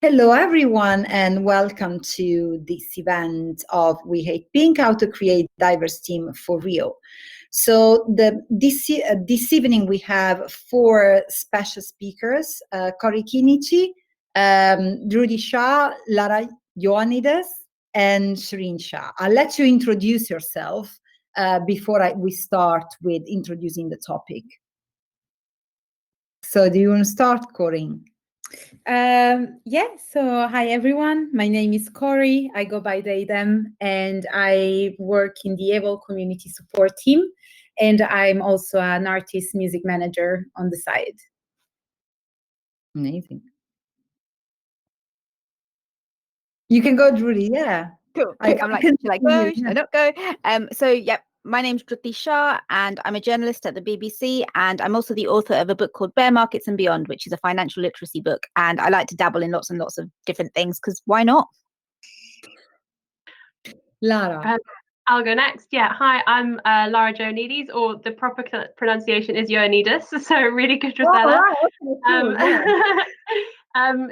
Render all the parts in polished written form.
Hello, everyone, and welcome to this event of We Hate Pink, How to Create Diverse Team for Real. So this evening we have four special speakers, Cory Kinichi, Rudy Shah, Lara Ioannidis, and Shireen Shah. I'll let you introduce yourself before we start with introducing the topic. So do you want to start, Cory? So hi everyone, my name is Cory, I go by they, them, and I work in the Evo community support team, and I'm also an artist music manager on the side. Amazing. You can go, Rudy, yeah. Cool. I'm like, should I go? Should I not go? My name's Rudy Shah, and I'm a journalist at the BBC, and I'm also the author of a book called Bear Markets and Beyond, which is a financial literacy book. And I like to dabble in lots and lots of different things, because why not? Lara. I'll go next. Yeah, hi, I'm Lara Ioannidis, or the proper pronunciation is Ioannidis, so really good, Rosella. I'm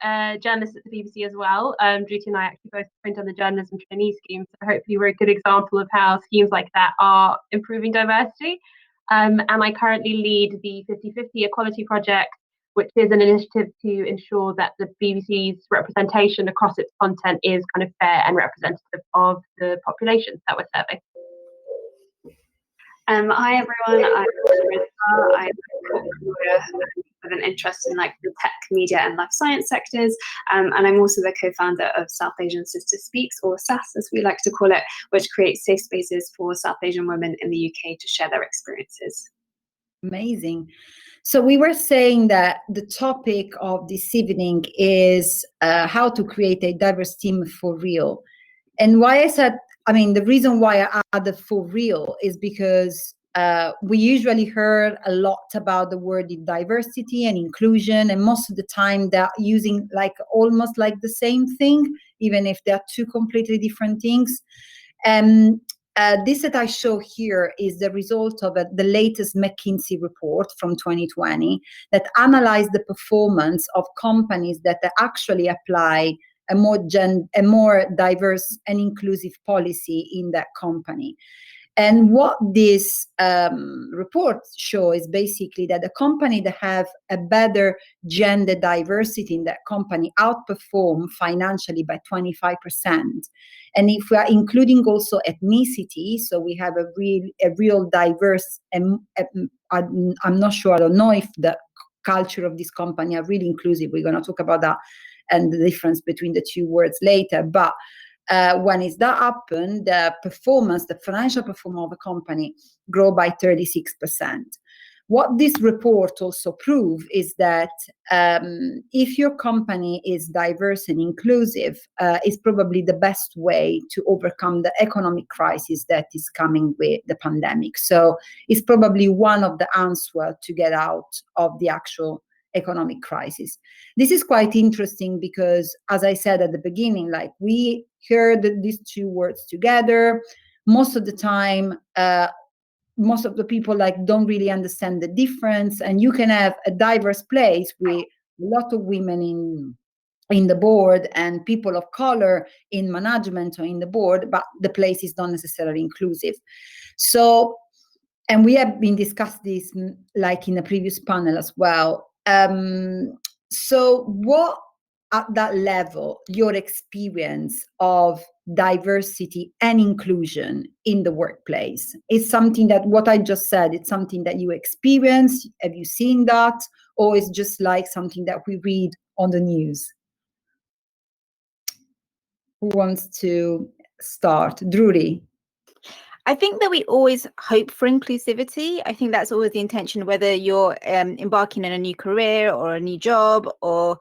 a journalist at the BBC as well. Druti and I actually both print on the journalism trainee scheme, so hopefully we're a good example of how schemes like that are improving diversity. And I currently lead the 50/50 Equality Project, which is an initiative to ensure that the BBC's representation across its content is kind of fair and representative of the populations that we're serving. Hi everyone, I'm Rosella. I'm a lawyer with an interest in the tech, media and life science sectors, and I'm also the co-founder of South Asian Sister Speaks, or SAS as we like to call it, which creates safe spaces for South Asian women in the UK to share their experiences. Amazing. So we were saying that the topic of this evening is how to create a diverse team for real. And the reason why I added for real is because we usually heard a lot about the word diversity and inclusion, and most of the time they're using almost the same thing, even if they're two completely different things. This that I show here is the result of the latest McKinsey report from 2020 that analyzed the performance of companies that actually apply a more diverse and inclusive policy in that company. And what this report shows is basically that the company that have a better gender diversity in that company outperform financially by 25%. And if we are including also ethnicity, so we have a real diverse, and I'm not sure, I don't know if the culture of this company are really inclusive. We're going to talk about that and the difference between the two words later. But when it's that happen, the financial performance of a company grow by 36%. What this report also proves is that if your company is diverse and inclusive, it's probably the best way to overcome the economic crisis that is coming with the pandemic. So it's probably one of the answers to get out of the actual economic crisis. This is quite interesting because, as I said at the beginning, we heard these two words together. Most of the time, most of the people don't really understand the difference, and you can have a diverse place with a lot of women in the board and people of color in management or in the board, but the place is not necessarily inclusive. So, and we have been discussed this in a previous panel as well. So what at that level, your experience of diversity and inclusion in the workplace is something that what I just said, it's something that you experience? Have you seen that? Or is just something that we read on the news? Who wants to start? Drury. I think that we always hope for inclusivity. I think that's always the intention, whether you're embarking on a new career or a new job, or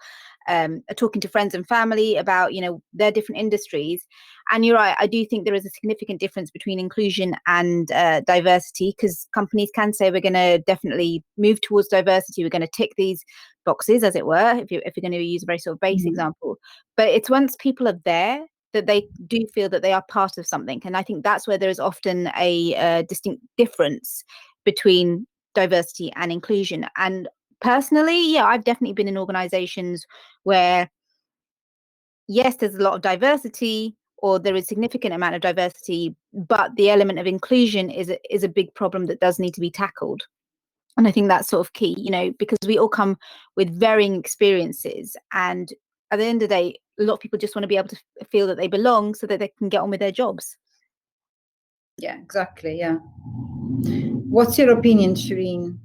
talking to friends and family about, their different industries. And you're right, I do think there is a significant difference between inclusion and diversity, because companies can say we're going to definitely move towards diversity, we're going to tick these boxes, as it were, if you're going to use a very sort of base example. But it's once people are there that they do feel that they are part of something. And I think that's where there is often a distinct difference between diversity and inclusion. And Personally, yeah, I've definitely been in organizations where, yes, there's a lot of diversity, or there is significant amount of diversity, but the element of inclusion is a big problem that does need to be tackled. And I think that's sort of key, because we all come with varying experiences, and at the end of the day, a lot of people just want to be able to feel that they belong so that they can get on with their jobs. Yeah, exactly. Yeah. What's your opinion, Shireen,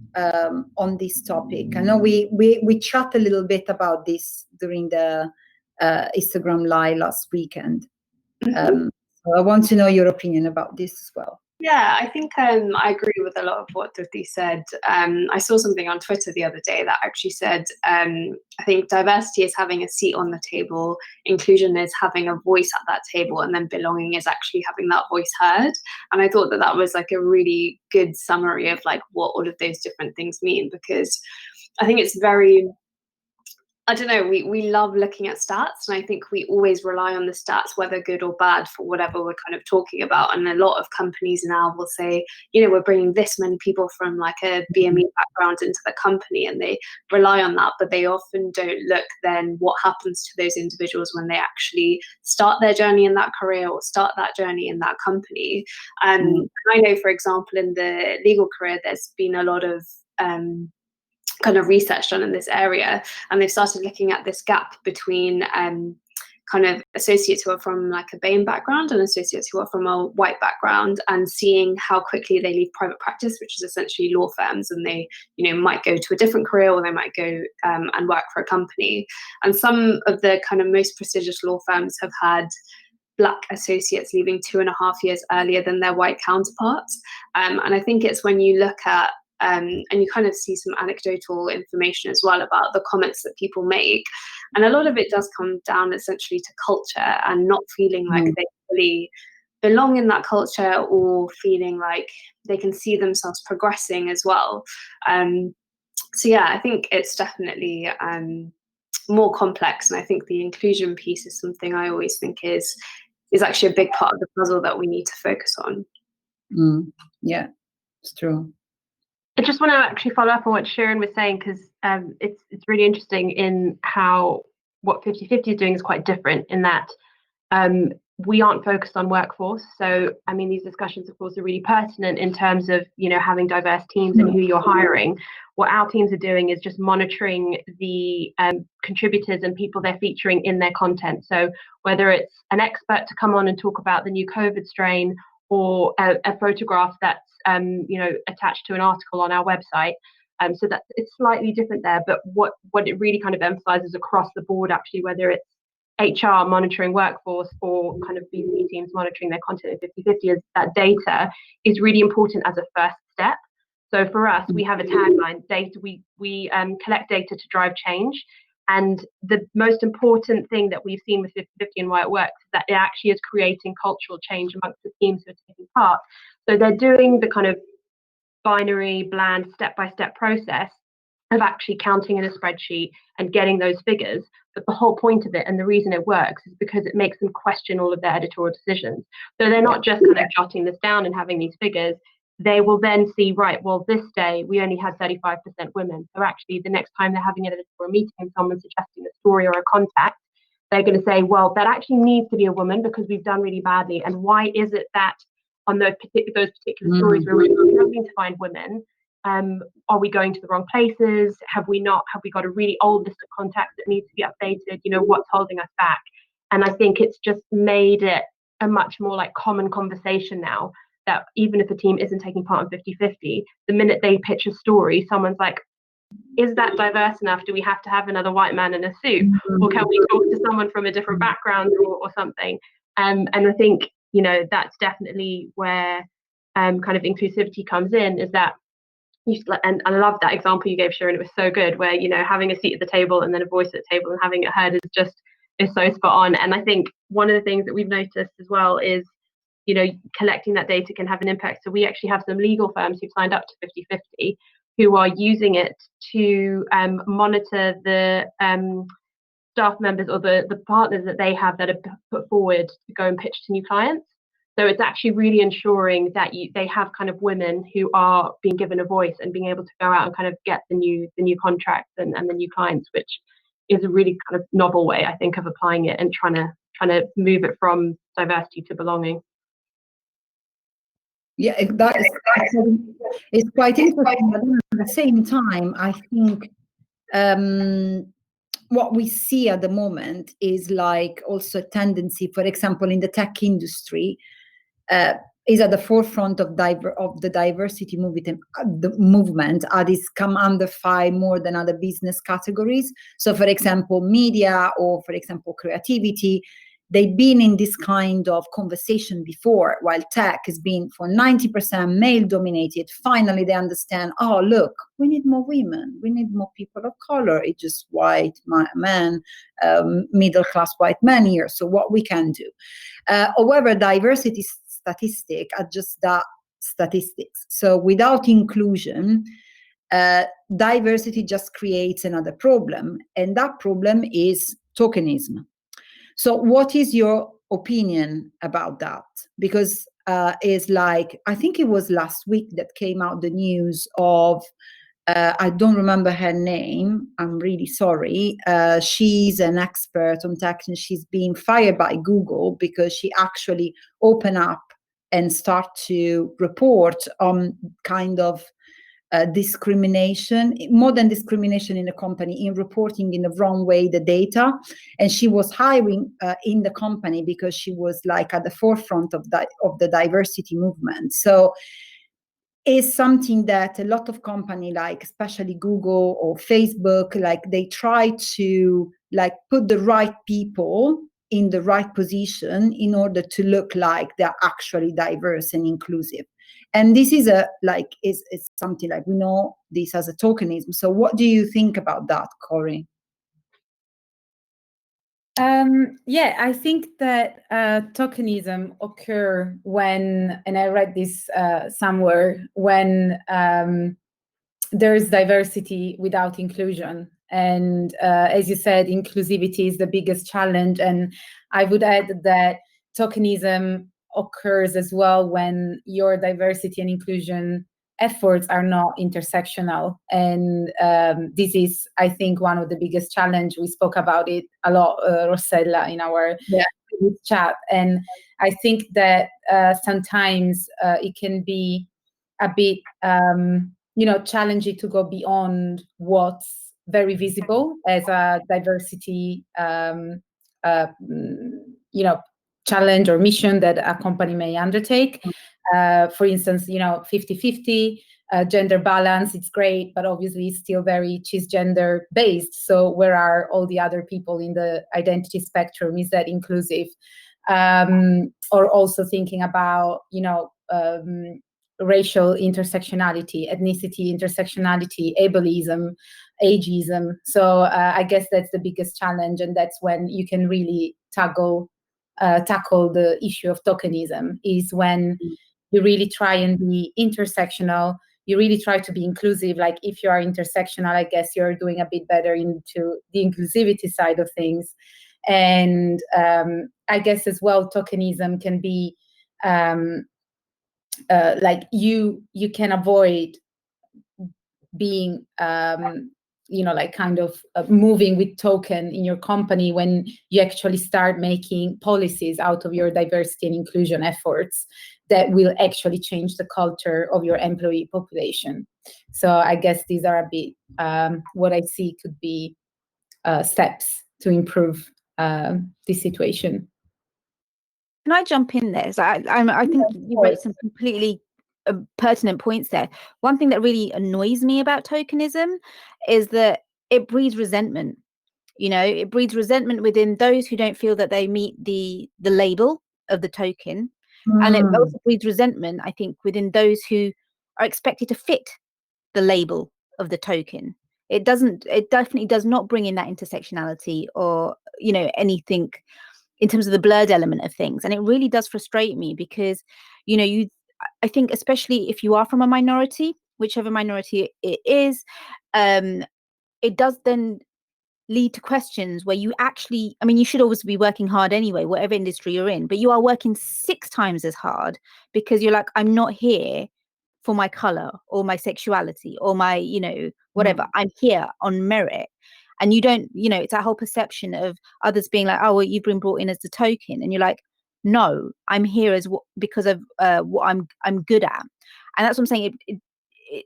on this topic? I know we chat a little bit about this during the Instagram Live last weekend. So I want to know your opinion about this as well. Yeah, I think I agree with a lot of what Dhruti said. I saw something on Twitter the other day that actually said, I think diversity is having a seat on the table, inclusion is having a voice at that table, and then belonging is actually having that voice heard. And I thought that that was like a really good summary of like what all of those different things mean, because I think it's very, I don't know, we love looking at stats, and I think we always rely on the stats, whether good or bad, for whatever we're kind of talking about. And a lot of companies now will say, we're bringing this many people from like a BME background into the company, and they rely on that, but they often don't look then what happens to those individuals when they actually start their journey in that career or start that journey in that company. And I know, for example, in the legal career, there's been a lot of kind of research done in this area, and they've started looking at this gap between kind of associates who are from like a BAME background and associates who are from a white background, and seeing how quickly they leave private practice, which is essentially law firms, and they might go to a different career, or they might go and work for a company. And some of the kind of most prestigious law firms have had Black associates leaving 2.5 years earlier than their white counterparts. And I think it's when you look at and you kind of see some anecdotal information as well about the comments that people make. And a lot of it does come down essentially to culture, and not feeling like they really belong in that culture, or feeling like they can see themselves progressing as well. So yeah, I think it's definitely more complex. And I think the inclusion piece is something I always think is actually a big part of the puzzle that we need to focus on. Yeah, it's true. I just want to actually follow up on what Sharon was saying, because it's really interesting in how what 50/50 is doing is quite different, in that we aren't focused on workforce. So, I mean, these discussions, of course, are really pertinent in terms of, having diverse teams and who you're hiring. What our teams are doing is just monitoring the contributors and people they're featuring in their content. So whether it's an expert to come on and talk about the new COVID strain, or a photograph that's attached to an article on our website. So that it's slightly different there, but what it really kind of emphasizes across the board, actually, whether it's HR monitoring workforce or kind of B2B teams monitoring their content at 50/50, is that data is really important as a first step. So for us, we have a tagline: data. We collect data to drive change. And the most important thing that we've seen with 50/50 and why it works is that it actually is creating cultural change amongst the teams who are taking part. So they're doing the kind of binary, bland, step-by-step process of actually counting in a spreadsheet and getting those figures. But the whole point of it, and the reason it works, is because it makes them question all of their editorial decisions. So they're not just kind of jotting this down and having these figures. They will then see, right, well, this day we only had 35% women. So actually the next time they're having an editorial meeting and someone's suggesting a story or a contact, they're going to say, well, that actually needs to be a woman because we've done really badly. And why is it that on those particular stories we're really struggling to find women? Are we going to the wrong places? Have we got a really old list of contacts that needs to be updated? What's holding us back? And I think it's just made it a much more like common conversation now, that even if a team isn't taking part in 50/50, the minute they pitch a story, someone's like, is that diverse enough? Do we have to have another white man in a suit? Or can we talk to someone from a different background or something? And I think, that's definitely where kind of inclusivity comes in, is that and I love that example you gave, Sharon. It was so good, where having a seat at the table and then a voice at the table and having it heard is so spot on. And I think one of the things that we've noticed as well is collecting that data can have an impact. So we actually have some legal firms who've signed up to 50/50 who are using it to monitor the staff members or the partners that they have that are put forward to go and pitch to new clients. So it's actually really ensuring that they have kind of women who are being given a voice and being able to go out and kind of get the new contracts and the new clients, which is a really kind of novel way, I think, of applying it and trying to move it from diversity to belonging. Yeah, it's quite interesting, but at the same time, I think what we see at the moment is like also a tendency, for example, in the tech industry, is at the forefront of the diversity movement, it's come under fire more than other business categories. So, for example, media or, for example, creativity, they've been in this kind of conversation before, while tech has been for 90% male dominated. Finally, they understand, oh, look, we need more women. We need more people of color. It's just white men, middle-class white men here. So what we can do. However, diversity statistics are just that, statistics. So without inclusion, diversity just creates another problem. And that problem is tokenism. So what is your opinion about that? Because it's like, I think it was last week that came out the news of, I don't remember her name, I'm really sorry. She's an expert on tech and she's being fired by Google because she actually opened up and start to report on kind of discrimination, more than discrimination in the company, in reporting in the wrong way the data. And she was hiring in the company because she was like at the forefront of the diversity movement. So is something that a lot of companies, like especially Google or Facebook, like they try to like put the right people in the right position in order to look like they're actually diverse and inclusive. And this is it's something like, we know this as a tokenism. So what do you think about that, Corey? Yeah, I think that tokenism occur when, and I read this somewhere, when there's diversity without inclusion. And as you said, inclusivity is the biggest challenge. And I would add that tokenism occurs as well when your diversity and inclusion efforts are not intersectional. And this is, I think, one of the biggest challenges. We spoke about it a lot, Rossella, in our chat. And I think that sometimes it can be a bit challenging to go beyond what's very visible as a diversity challenge or mission that a company may undertake. For instance, 50-50 gender balance, it's great, but obviously it's still very cisgender based. So where are all the other people in the identity spectrum? Is that inclusive? Or also thinking about racial intersectionality, ethnicity intersectionality, ableism, ageism. So I guess that's the biggest challenge, and that's when you can really tackle the issue of tokenism, is when you really try and be intersectional, you really try to be inclusive. Like if you are intersectional, I guess you're doing a bit better into the inclusivity side of things. And I guess as well, tokenism can be like you can avoid being like kind of moving with token in your company when you actually start making policies out of your diversity and inclusion efforts that will actually change the culture of your employee population. So I guess these are a bit what I see could be steps to improve this situation. Can I jump in there? So I think you raised some completely pertinent points there. One thing that really annoys me about tokenism is that it breeds resentment. It breeds resentment within those who don't feel that they meet the label of the token. And it also breeds resentment, I think, within those who are expected to fit the label of the token. It definitely does not bring in that intersectionality or, anything in terms of the blurred element of things. And it really does frustrate me because, I think especially if you are from a minority, whichever minority it is, it does then lead to questions where you actually, I mean, you should always be working hard anyway, whatever industry you're in, but you are working 6 times as hard because you're like, I'm not here for my color or my sexuality or my, you know, whatever. I'm here on merit. And you don't, you know, it's that whole perception of others being like, oh, well, you've been brought in as the token. And you're like, no, I'm here as because of what I'm good at. And that's what I'm saying.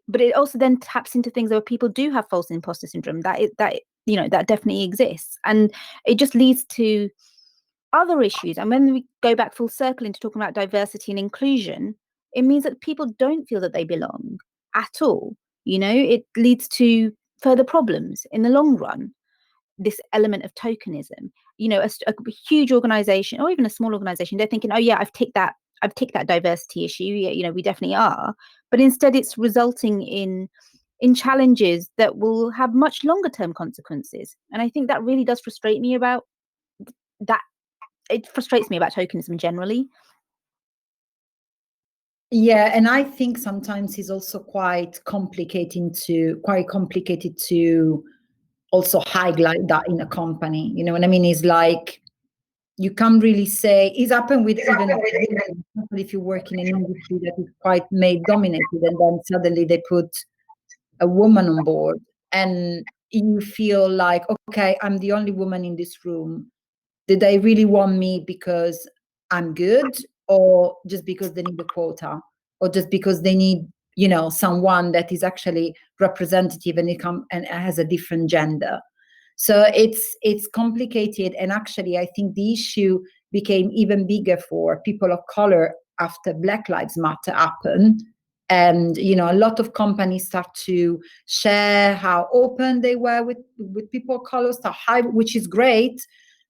But it also then taps into things where people do have false imposter syndrome. That you know, that definitely exists, and it just leads to other issues. And when we go back full circle into talking about diversity and inclusion, it means that people don't feel that they belong at all. You know, it leads to further problems in the long run. This element of tokenism, you know, a huge organization or even a small organization, they're thinking, oh yeah, I've ticked that diversity issue. Yeah, you know, we definitely are. But instead it's resulting in challenges that will have much longer term consequences. And I think that really does frustrate me about that. It frustrates me about tokenism generally. Yeah, and I think sometimes it's also quite complicated to also highlight that in a company. You know what I mean? It's like you can't really say it's happened with even if you work in an industry that is quite male dominated, and then suddenly they put a woman on board, and you feel like, okay, I'm the only woman in this room. Did they really want me because I'm good, or just because they need a quota, or just because they need, you know, someone that is actually representative and has a different gender? So it's complicated, and actually I think the issue became even bigger for people of color after Black Lives Matter happened. And you know, a lot of companies start to share how open they were with people of color, which is great.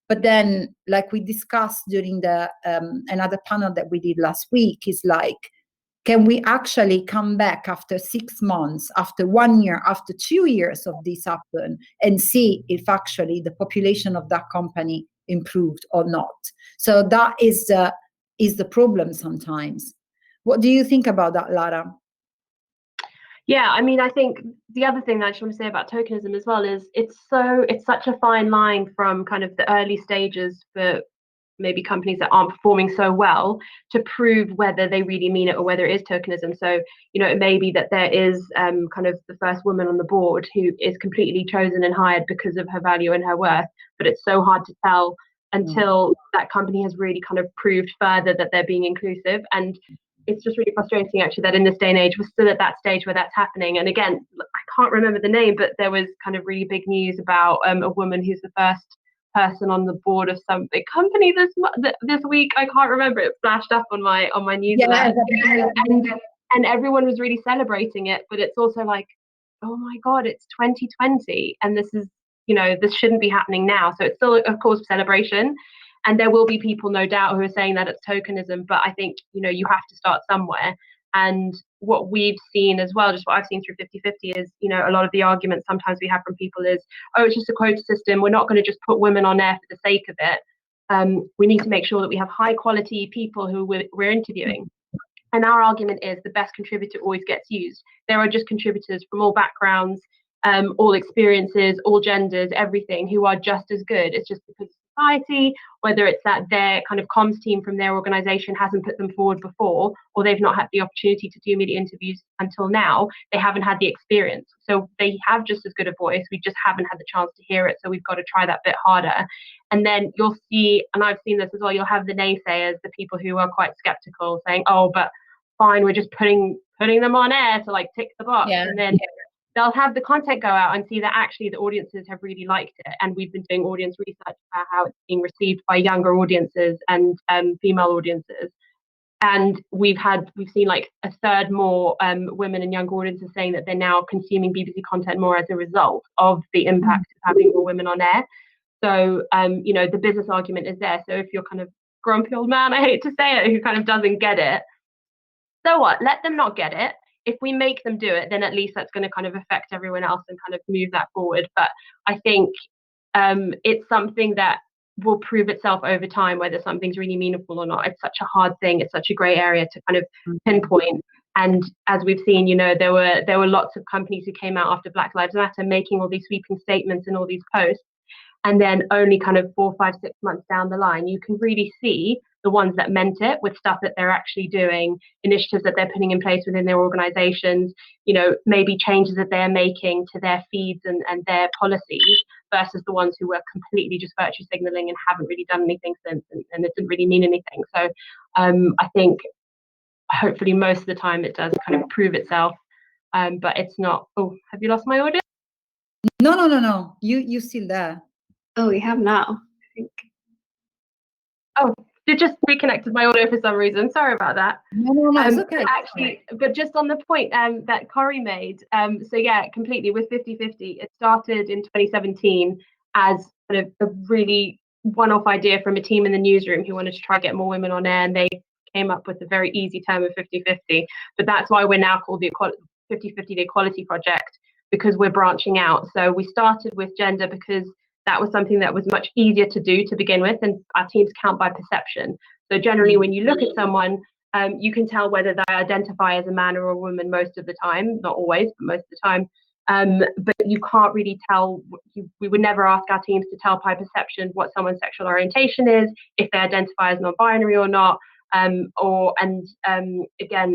But then, like we discussed during the another panel that we did last week, is like, can we actually come back after 6 months, after 1 year, after 2 years of this happen, and see if actually the population of that company improved or not? So that is the problem sometimes. What do you think about that, Lara? Yeah, I mean, I think the other thing that I just want to say about tokenism as well is it's such a fine line from kind of the early stages for maybe companies that aren't performing so well to prove whether they really mean it or whether it is tokenism. So, you know, it may be that there is kind of the first woman on the board who is completely chosen and hired because of her value and her worth, but it's so hard to tell until that company has really kind of proved further that they're being inclusive. And it's just really frustrating actually that in this day and age we're still at that stage where that's happening. And again, I can't remember the name, but there was kind of really big news about a woman who's the first person on the board of some big company this week. I can't remember. It flashed up on my news alert, and everyone was really celebrating it. But it's also like, oh my god, it's 2020, and this is, you know, this shouldn't be happening now. So it's still of course celebration, and there will be people no doubt who are saying that it's tokenism. But I think, you know, you have to start somewhere. And what we've seen as well, just what I've seen through 50/50 is, you know, a lot of the arguments sometimes we have from people is, oh, it's just a quota system. We're not going to just put women on air for the sake of it. We need to make sure that we have high quality people who we're interviewing. And our argument is the best contributor always gets used. There are just contributors from all backgrounds, all experiences, all genders, everything, who are just as good. It's just because society, whether it's that their kind of comms team from their organization hasn't put them forward before, or they've not had the opportunity to do media interviews until now, they haven't had the experience. So they have just as good a voice, we just haven't had the chance to hear it, so we've got to try that bit harder. And then you'll see, and I've seen this as well, you'll have the naysayers, the people who are quite skeptical, saying, oh, but fine, we're just putting them on air to like tick the box. And then they'll have the content go out and see that actually the audiences have really liked it. And we've been doing audience research about how it's being received by younger audiences and female audiences. And we've seen like a third more women and younger audiences saying that they're now consuming BBC content more as a result of the impact of having more women on air. So, you know, the business argument is there. So if you're kind of grumpy old man, I hate to say it, who kind of doesn't get it, so what? Let them not get it. If we make them do it, then at least that's going to kind of affect everyone else and kind of move that forward. But I think it's something that will prove itself over time, whether something's really meaningful or not. It's such a hard thing. It's such a grey area to kind of pinpoint. And as we've seen, you know, there were lots of companies who came out after Black Lives Matter making all these sweeping statements and all these posts. And then only kind of 4, 5, 6 months down the line, you can really see the ones that meant it with stuff that they're actually doing, initiatives that they're putting in place within their organizations, maybe changes that they're making to their feeds and their policies, versus the ones who were completely just virtue signaling and haven't really done anything since, and it didn't really mean anything. So I think hopefully most of the time it does kind of prove itself, but it's not. Oh, have you lost my audio? No. You still there? Oh, we have now, I think. Oh, it just reconnected my audio for some reason. Sorry about that. No, it's okay. Actually, but just on the point that Corey made, so yeah, completely with 50/50, it started in 2017 as kind of a really one-off idea from a team in the newsroom who wanted to try to get more women on air, and they came up with a very easy term of 50/50. But that's why we're now called the 50/50 the Equality Project, because we're branching out. So we started with gender because that was something that was much easier to do to begin with, and our teams count by perception. So generally, when you look at someone, you can tell whether they identify as a man or a woman most of the time, not always, but most of the time. But you can't really tell. We would never ask our teams to tell by perception what someone's sexual orientation is, if they identify as non-binary or not. Again,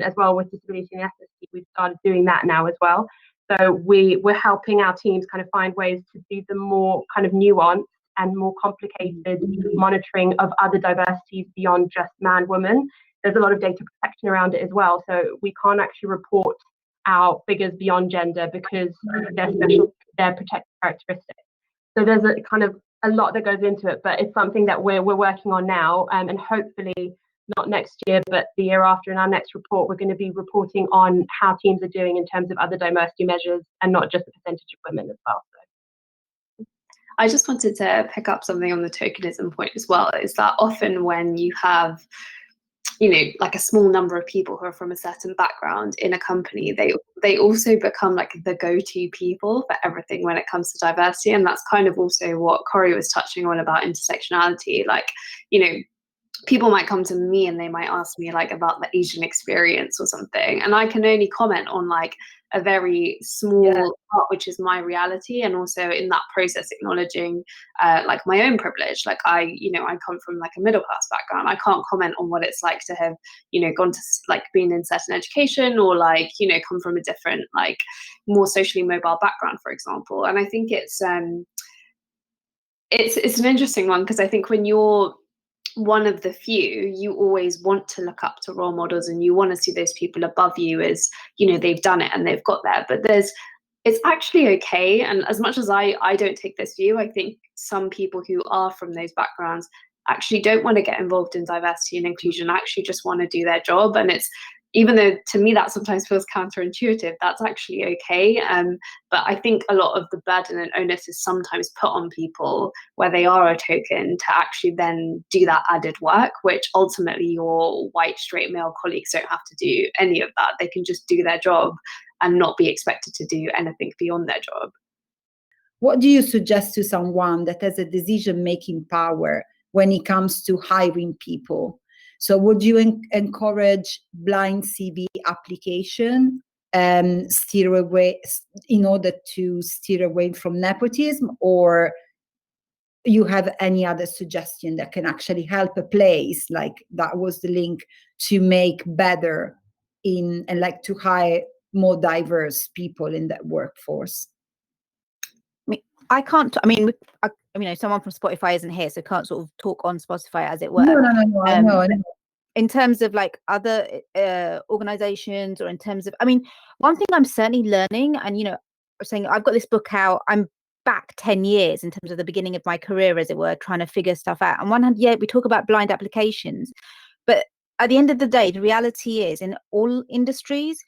as well with disability and ethnicity, we've started doing that now as well. So we're helping our teams kind of find ways to do the more kind of nuanced and more complicated monitoring of other diversities beyond just man, woman. There's a lot of data protection around it as well. So we can't actually report our figures beyond gender because they're protected characteristics. So there's a kind of a lot that goes into it, but it's something that we're working on now, and hopefully not next year, but the year after, in our next report, we're going to be reporting on how teams are doing in terms of other diversity measures and not just the percentage of women as well. So. I just wanted to pick up something on the tokenism point as well, is that often when you have, like a small number of people who are from a certain background in a company, they also become like the go-to people for everything when it comes to diversity. And that's kind of also what Corey was touching on about intersectionality. Like, people might come to me and they might ask me like about the Asian experience or something, and I can only comment on like a very small part, which is my reality, and also in that process acknowledging like my own privilege. Like I come from like a middle class background. I can't comment on what it's like to have gone to like been in certain education, or like come from a different like more socially mobile background, for example. And I think it's an interesting one, because I think when you're one of the few, you always want to look up to role models and you want to see those people above you as they've done it and they've got there. But it's actually okay, and as much as I don't take this view, I think some people who are from those backgrounds actually don't want to get involved in diversity and inclusion, actually just want to do their job. And it's, even though to me that sometimes feels counterintuitive, that's actually okay. But I think a lot of the burden and onus is sometimes put on people where they are a token to actually then do that added work, which ultimately your white straight male colleagues don't have to do any of that. They can just do their job and not be expected to do anything beyond their job. What do you suggest to someone that has a decision-making power when it comes to hiring people? So would you encourage blind CV application, steer away in order to steer away from nepotism, or you have any other suggestion that can actually help a place, like that was the link, to make better and like to hire more diverse people in that workforce? I can't. Someone from Spotify isn't here, so can't sort of talk on Spotify, as it were. No. I know. In terms of like other organizations, or in terms of, one thing I'm certainly learning, and saying I've got this book out. I'm back 10 years in terms of the beginning of my career, as it were, trying to figure stuff out. On one hand, we talk about blind applications, but at the end of the day, the reality is, in all industries,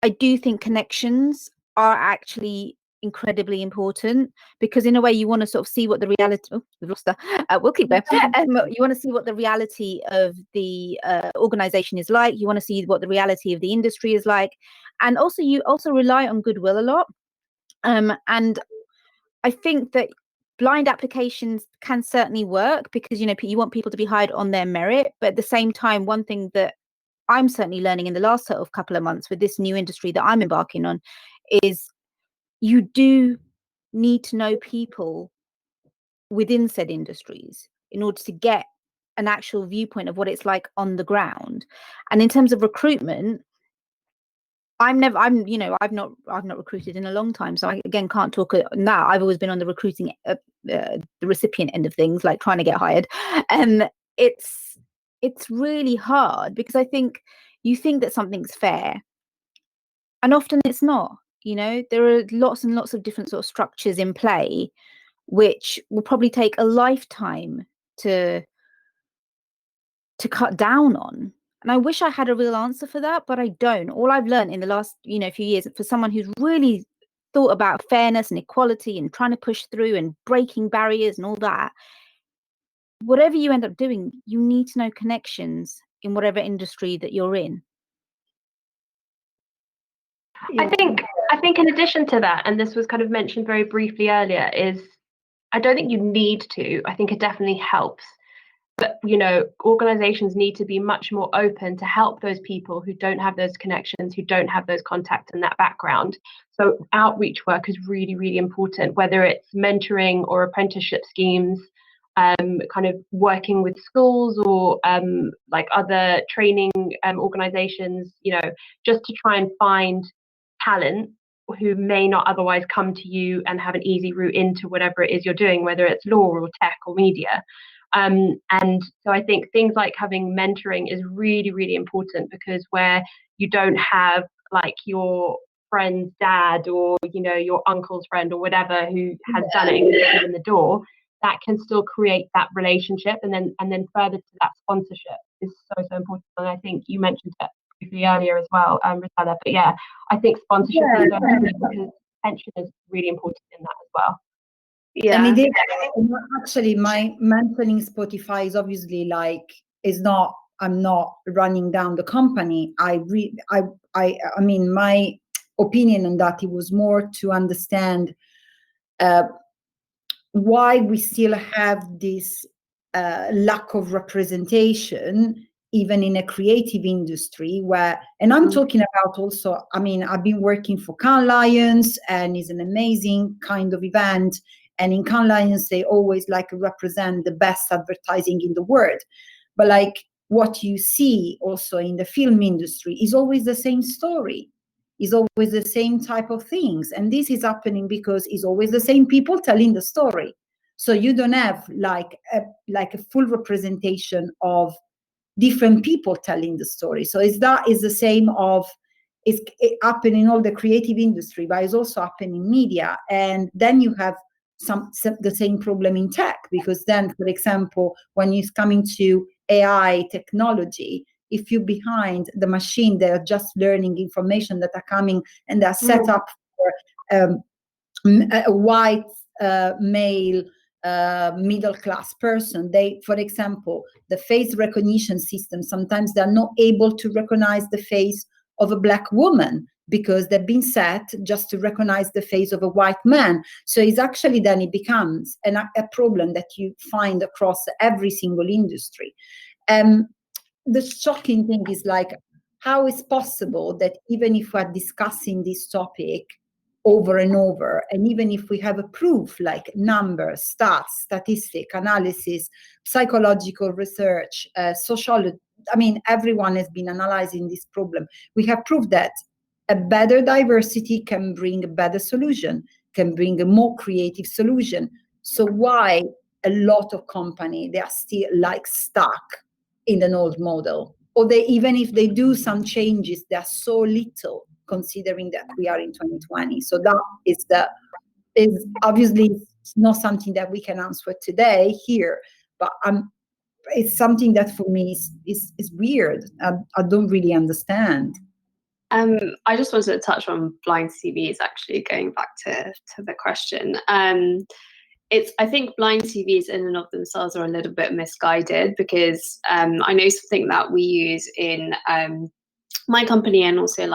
I do think connections are actually incredibly important, because in a way you want to sort of see what the reality, we'll keep going. You want to see what the reality of the organization is like. You want to see what the reality of the industry is like, and also you also rely on goodwill a lot. And I think that blind applications can certainly work, because you want people to be hired on their merit. But at the same time, one thing that I'm certainly learning in the last sort of couple of months with this new industry that I'm embarking on is you do need to know people within said industries in order to get an actual viewpoint of what it's like on the ground. And in terms of recruitment, I've not recruited in a long time, so I again can't talk now. I've always been on the recruiting, the recipient end of things, like trying to get hired, and it's really hard because I think you think that something's fair, and often it's not. There are lots and lots of different sort of structures in play, which will probably take a lifetime to cut down on. And I wish I had a real answer for that, but I don't. All I've learned in the last, few years, for someone who's really thought about fairness and equality and trying to push through and breaking barriers and all that, whatever you end up doing, you need to know connections in whatever industry that you're in. I think in addition to that, and this was kind of mentioned very briefly earlier, is I don't think you need to. I think it definitely helps. But, organizations need to be much more open to help those people who don't have those connections, who don't have those contacts and that background. So outreach work is really, really important, whether it's mentoring or apprenticeship schemes, kind of working with schools or like other training organizations, just to try and find talent who may not otherwise come to you and have an easy route into whatever it is you're doing, whether it's law or tech or media. And so I think things like having mentoring is really, really important, because where you don't have like your friend's dad or, your uncle's friend or whatever who has done it and gets you in the door, that can still create that relationship. And then further to that, sponsorship is so, so important. And I think you mentioned it briefly earlier as well, Rosella. But yeah, I think sponsorship is so important because pension is really important in that as well. Yeah. And it is actually, my mentioning Spotify is obviously I'm not running down the company. I mean, my opinion on that, it was more to understand why we still have this lack of representation, even in a creative industry and I'm talking about also, I've been working for Cannes Lions, and it's an amazing kind of event. And in Cannes Lions, they always represent the best advertising in the world. But what you see also in the film industry is always the same story. Is always the same type of things. And this is happening because it's always the same people telling the story. So you don't have a full representation of different people telling the story. So is the same it's happening in all the creative industry, but it's also happening in media. And then you have the same problem in tech, because then, for example, when it's coming to AI technology, if you're behind the machine, they're just learning information that are coming and they're set up for a white male middle class person. For example, the face recognition system, sometimes they're not able to recognize the face of a Black woman because they've been set just to recognize the face of a white man. So it's actually, then it becomes a problem that you find across every single industry. The shocking thing is how is possible that even if we're discussing this topic over and over, and even if we have a proof like numbers, stats, statistic, analysis, psychological research, sociology, everyone has been analyzing this problem. We have proved that a better diversity can bring a better solution, can bring a more creative solution. So why a lot of companies, they are still stuck in an old model? Or even if they do some changes, they are so little, considering that we are in 2020. So that is obviously not something that we can answer today here, but it's something that for me is weird. I don't really understand. I just wanted to touch on blind CVs, actually, going back to the question. I think blind CVs in and of themselves are a little bit misguided, because I know something that we use in my company, and also in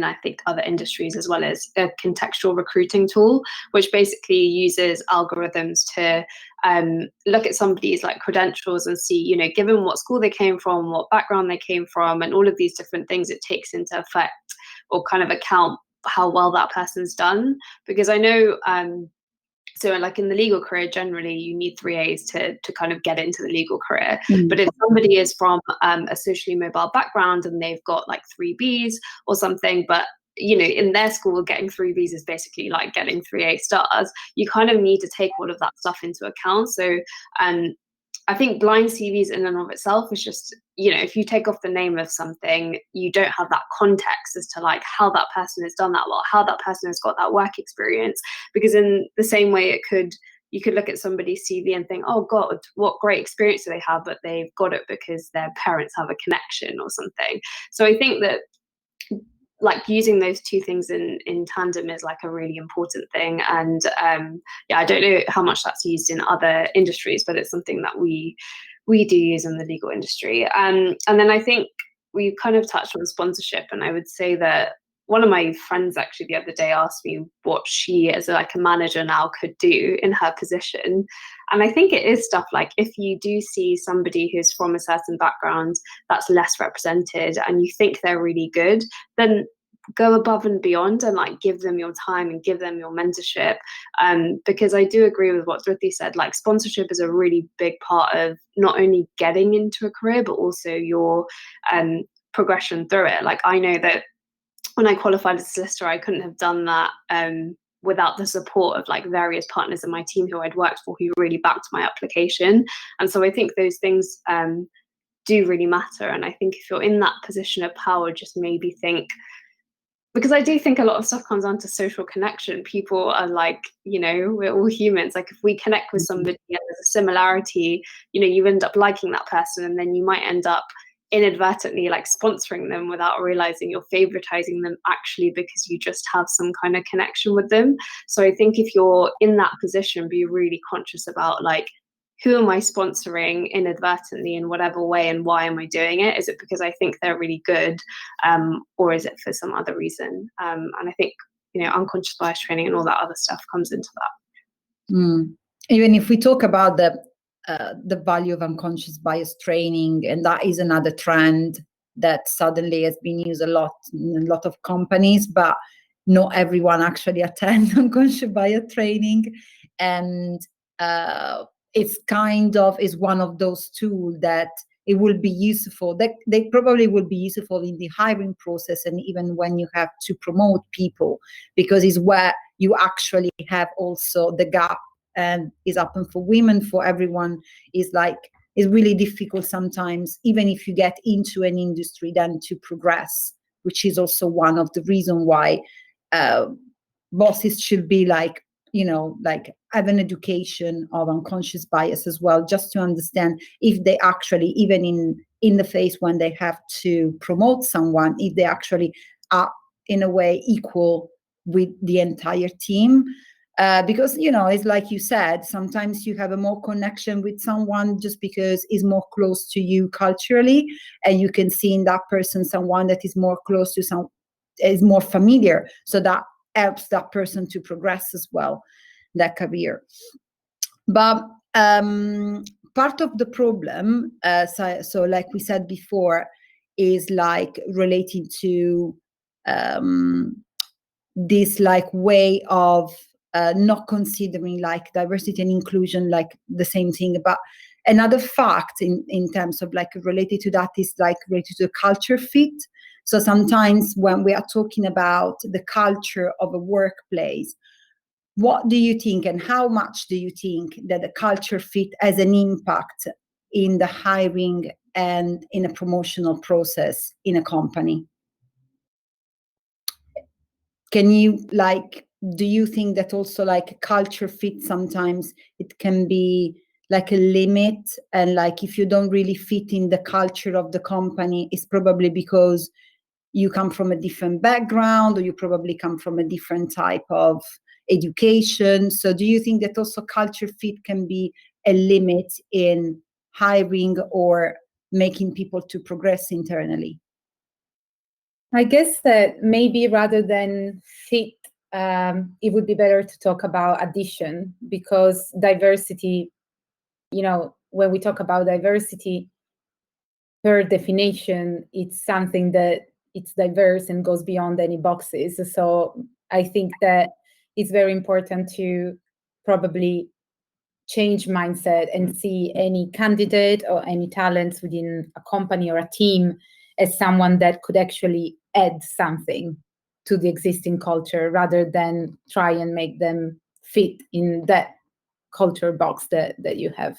I think other industries as well, as a contextual recruiting tool, which basically uses algorithms to look at somebody's credentials and see, given what school they came from, what background they came from, and all of these different things, it takes into effect or kind of account how well that person's done. Because I know So like in the legal career, generally you need 3 A's to kind of get into the legal career. Mm. But if somebody is from a socially mobile background and they've got like 3 B's or something, but you know, in their school, getting 3 B's is basically like getting 3 A stars. You kind of need to take all of that stuff into account. So I think blind CVs in and of itself is just, you know, if you take off the name of something, you don't have that context as to like how that person has done that well, how that person has got that work experience. Because in the same way you could look at somebody's CV and think, oh God, what great experience do they have? But they've got it because their parents have a connection or something. So I think that like using those two things in tandem is like a really important thing. And I don't know how much that's used in other industries, but it's something that we do use in the legal industry. And then I think we kind of touched on sponsorship, and I would say that one of my friends actually the other day asked me what she as like a manager now could do in her position. And I think it is stuff like, if you do see somebody who's from a certain background that's less represented and you think they're really good, then go above and beyond and like give them your time and give them your mentorship. Because I do agree with what Dhruti said, like sponsorship is a really big part of not only getting into a career, but also your progression through it. Like I know that when I qualified as a solicitor, I couldn't have done that without the support of like various partners in my team who I'd worked for, who really backed my application. And so I think those things do really matter. And I think if you're in that position of power, just maybe think, because I do think a lot of stuff comes down to social connection. People are like, you know, we're all humans. Like if we connect with somebody and there's a similarity, you know, you end up liking that person, and then you might end up inadvertently like sponsoring them without realizing you're favoritizing them actually because you just have some kind of connection with them. So I think if you're in that position, be really conscious about like, who am I sponsoring inadvertently in whatever way, and why am I doing it? Is it because I think they're really good, or is it for some other reason? And I think, you know, unconscious bias training and all that other stuff comes into that. Even if we talk about the value of unconscious bias training, and that is another trend that suddenly has been used a lot in a lot of companies, but not everyone actually attends unconscious bias training. And it's kind of is one of those tools that it will be useful, that they probably will be useful in the hiring process, and even when you have to promote people, because it's where you actually have also the gap, and is open for women, for everyone, is like, it's really difficult sometimes, even if you get into an industry, then to progress, which is also one of the reasons why bosses should be like, you know, like have an education of unconscious bias as well, just to understand if they actually, even in the phase when they have to promote someone, if they actually are in a way equal with the entire team. Because, you know, it's like you said, sometimes you have a more connection with someone just because it's more close to you culturally, and you can see in that person someone that is more close to is more familiar, so that helps that person to progress as well, their career. But part of the problem, so like we said before, is like related to this like way of not considering like diversity and inclusion like the same thing. But another fact in terms of like related to that is like related to culture fit. So sometimes when we are talking about the culture of a workplace, what do you think, and how much do you think that the culture fit has an impact in the hiring and in a promotional process in a company? Can you like, do you think that also like culture fit, sometimes it can be like a limit, and like if you don't really fit in the culture of the company, it's probably because you come from a different background, or you probably come from a different type of education? So do you think that also culture fit can be a limit in hiring or making people to progress internally? I guess that maybe rather than fit, it would be better to talk about addition, because diversity, you know, when we talk about diversity, per definition, it's something that it's diverse and goes beyond any boxes. So I think that it's very important to probably change mindset and see any candidate or any talents within a company or a team as someone that could actually add something to the existing culture rather than try and make them fit in that culture box that you have.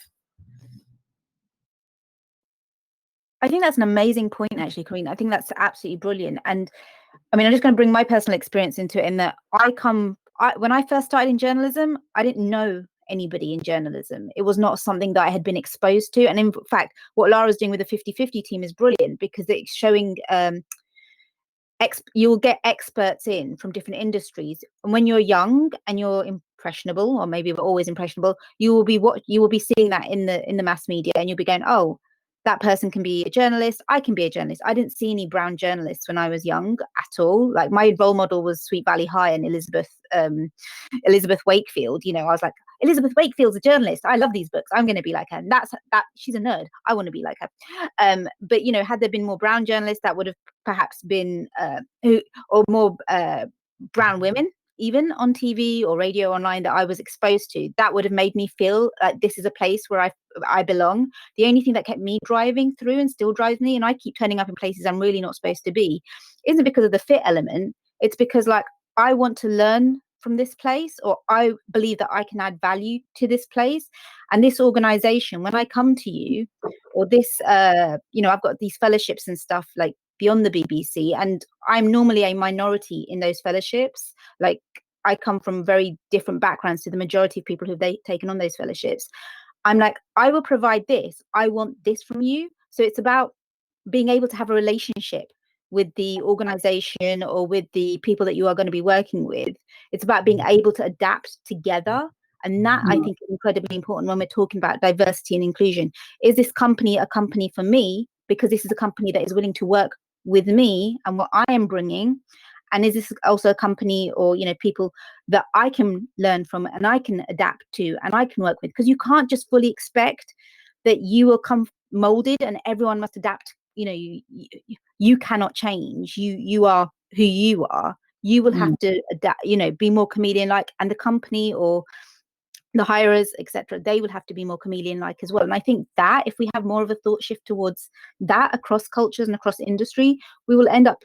I think that's an amazing point, actually, Corinne. I think that's absolutely brilliant. And I mean, I'm just going to bring my personal experience into it in that when I first started in journalism, I didn't know anybody in journalism. It was not something that I had been exposed to. And in fact, what Lara's doing with the 50-50 team is brilliant because it's showing you'll get experts in from different industries. And when you're young and you're impressionable, or maybe always impressionable, you will be seeing that in the mass media, and you'll be going, oh, that person can be a journalist. I can be a journalist. I didn't see any brown journalists when I was young at all. Like my role model was Sweet Valley High and Elizabeth Wakefield. You know, I was like, Elizabeth Wakefield's a journalist. I love these books. I'm going to be like her. And that she's a nerd. I want to be like her. But you know, had there been more brown journalists, that would have perhaps been or more brown women, even on TV or radio online, that I was exposed to, that would have made me feel like this is a place where I belong. The only thing that kept me driving through and still drives me, and I keep turning up in places I'm really not supposed to be, isn't because of the fit element. It's because like I want to learn from this place, or I believe that I can add value to this place. And this organization, when I come to you, or this, you know, I've got these fellowships and stuff like beyond the BBC, and I'm normally a minority in those fellowships. Like I come from very different backgrounds to the majority of people who've taken on those fellowships. I'm like, I will provide this. I want this from you. So it's about being able to have a relationship with the organization or with the people that you are going to be working with. It's about being able to adapt together. And that I think is incredibly important when we're talking about diversity and inclusion. Is this company a company for me? Because this is a company that is willing to work with me and what I am bringing. And is this also a company, or, you know, people that I can learn from and I can adapt to and I can work with? Because you can't just fully expect that you will come molded and everyone must adapt. You know, you cannot change. You are who you are. You will have to adapt, you know, be more chameleon-like, and the company or the hirers, etc., they will have to be more chameleon-like as well. And I think that if we have more of a thought shift towards that across cultures and across industry, we will end up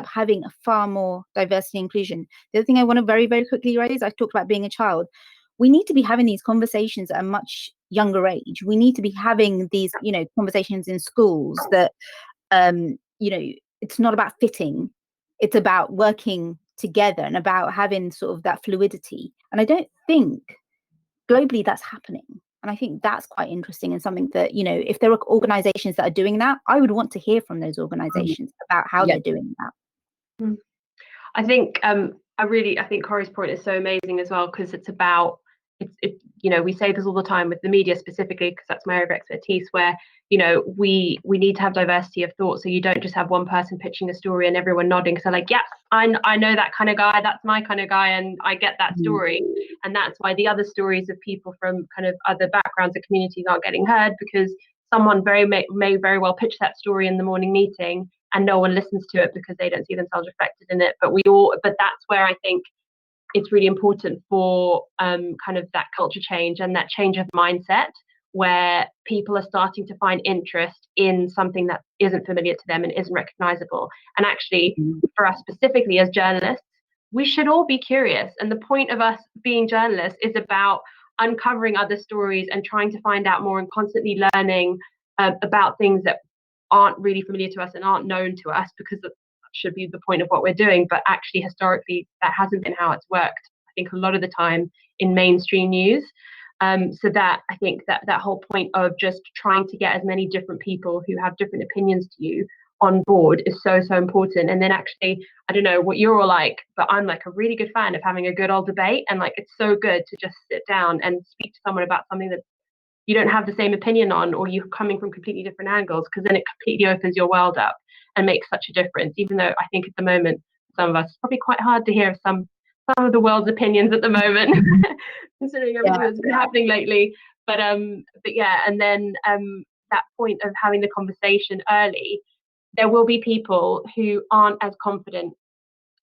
having a far more diversity and inclusion. The other thing I want to very, very quickly raise, I talked about being a child. We need to be having these conversations at a much younger age. We need to be having these, you know, conversations in schools that, you know, it's not about fitting, it's about working together and about having sort of that fluidity. And I don't think globally that's happening. And I think that's quite interesting, and something that, you know, if there are organizations that are doing that, I would want to hear from those organizations about how they're doing that. I think I think Corey's point is so amazing as well, because it's about you know, we say this all the time with the media specifically, because that's my area of expertise, where, you know, we need to have diversity of thought. So you don't just have one person pitching a story and everyone nodding. So like, yes, I know that kind of guy, that's my kind of guy, and I get that story. And that's why the other stories of people from kind of other backgrounds and communities aren't getting heard, because someone may very well pitch that story in the morning meeting and no one listens to it because they don't see themselves reflected in it. But that's where I think it's really important for kind of that culture change and that change of mindset, where people are starting to find interest in something that isn't familiar to them and isn't recognizable. And actually, for us specifically as journalists, we should all be curious. And the point of us being journalists is about uncovering other stories and trying to find out more and constantly learning about things that aren't really familiar to us and aren't known to us, because that should be the point of what we're doing. But actually, historically, that hasn't been how it's worked, I think, a lot of the time in mainstream news. So that I think that whole point of just trying to get as many different people who have different opinions to you on board is so important. And then actually, I don't know what you're all like, but I'm like a really good fan of having a good old debate. And like, it's so good to just sit down and speak to someone about something that you don't have the same opinion on, or you're coming from completely different angles, because then it completely opens your world up and makes such a difference. Even though I think at the moment, some of us, it's probably quite hard to hear some of the world's opinions at the moment, considering everything that's been happening lately. But yeah, and then that point of having the conversation early, there will be people who aren't as confident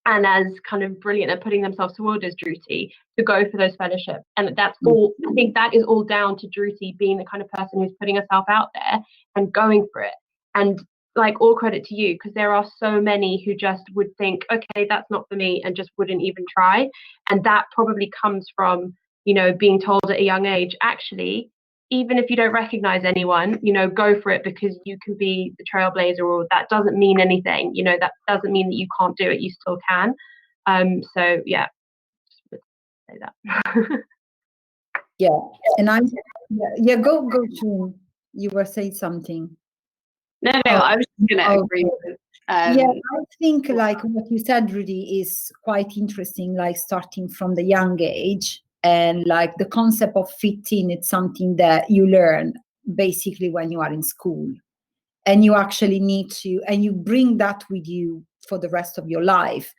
and as kind of brilliant at putting themselves forward as Druti, to go for those fellowships. And that's all, I think that is all down to Druti being the kind of person who's putting herself out there and going for it. And like, all credit to you, because there are so many who just would think, okay, that's not for me, and just wouldn't even try. And that probably comes from, you know, being told at a young age, actually, even if you don't recognize anyone, you know, go for it, because you can be the trailblazer, or that doesn't mean anything, you know, that doesn't mean that you can't do it, you still can. So yeah, just would say that. Yeah, and I'm yeah, go to, you were saying something. No, I was just going to agree with. Yeah, I think like what you said, Rudy, is quite interesting, like starting from the young age, and like the concept of fitting, it's something that you learn basically when you are in school, and you actually need to, and you bring that with you for the rest of your life.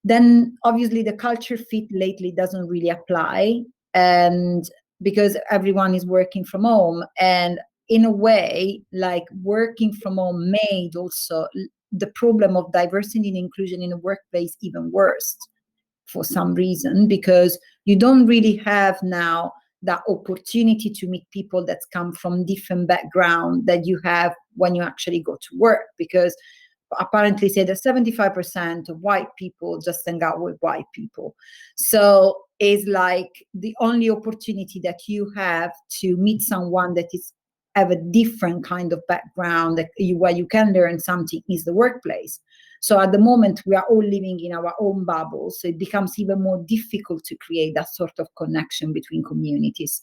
Then obviously the culture fit lately doesn't really apply, and because everyone is working from home, and in a way, like working from home made also the problem of diversity and inclusion in the workplace even worse for some reason, because you don't really have now that opportunity to meet people that come from different background that you have when you actually go to work, because apparently say that 75% of white people just hang out with white people. So it's like the only opportunity that you have to meet someone that is have a different kind of background that you, where you can learn something, is the workplace. So at the moment we are all living in our own bubbles, so it becomes even more difficult to create that sort of connection between communities.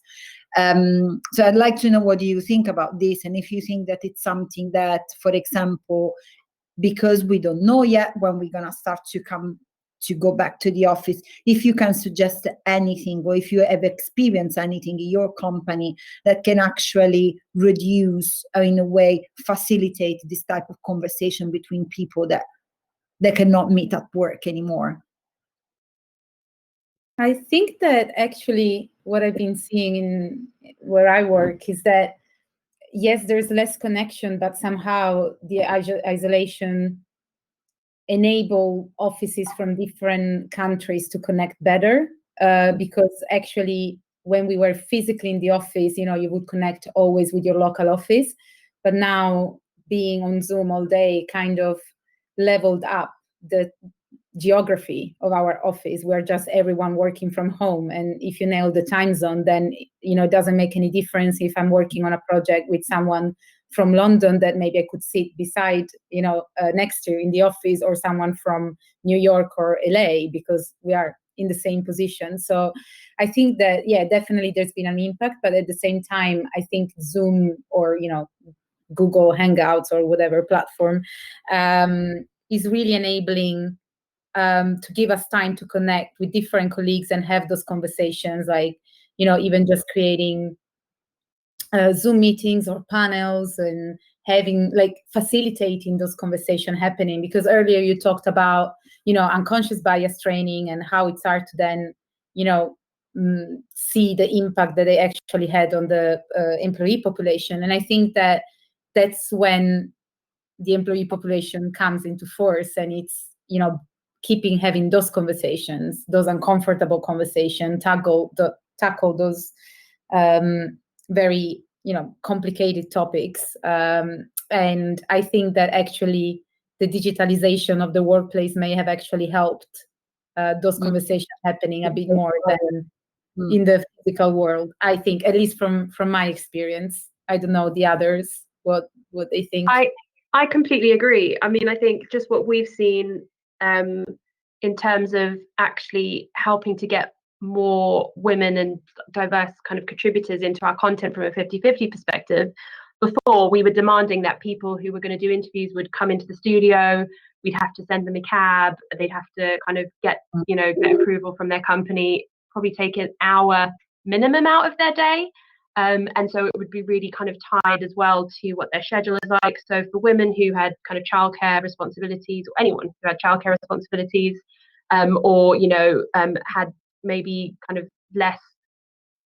So I'd like to know, what do you think about this, and if you think that it's something that, for example, because we don't know yet when we're going to start to go back to the office, if you can suggest anything, or if you have experienced anything in your company that can actually reduce, or in a way facilitate this type of conversation between people that cannot meet at work anymore. I think that actually what I've been seeing in where I work is that, yes, there's less connection, but somehow the isolation enable offices from different countries to connect better, because actually when we were physically in the office, you know, you would connect always with your local office, but now being on Zoom all day kind of leveled up the geography of our office. We're just everyone working from home, and if you nail the time zone, then, you know, it doesn't make any difference if I'm working on a project with someone from London that maybe I could sit beside, you know, next to in the office, or someone from New York or LA, because we are in the same position. So I think that, yeah, definitely there's been an impact, but at the same time, I think Zoom, or, you know, Google Hangouts or whatever platform, is really enabling to give us time to connect with different colleagues and have those conversations, like, you know, even just creating Zoom meetings or panels, and having, like, facilitating those conversations happening. Because earlier you talked about, you know, unconscious bias training, and how it's hard to then, you know, see the impact that they actually had on the employee population. And I think that that's when the employee population comes into force, and it's, you know, keeping having those conversations, those uncomfortable conversations, tackle those very, you know, complicated topics. And I think that actually the digitalization of the workplace may have actually helped those conversations happening a bit more than in the physical world. I think, at least from my experience. I don't know the others, what they think. I completely agree. I mean, I think just what we've seen in terms of actually helping to get more women and diverse kind of contributors into our content from a 50-50 perspective. Before, we were demanding that people who were going to do interviews would come into the studio. We'd have to send them a cab. They'd have to kind of get approval from their company, probably take an hour minimum out of their day. And so it would be really kind of tied as well to what their schedule is like. So for women who had kind of childcare responsibilities, or anyone who had childcare responsibilities, or, you know, had maybe kind of less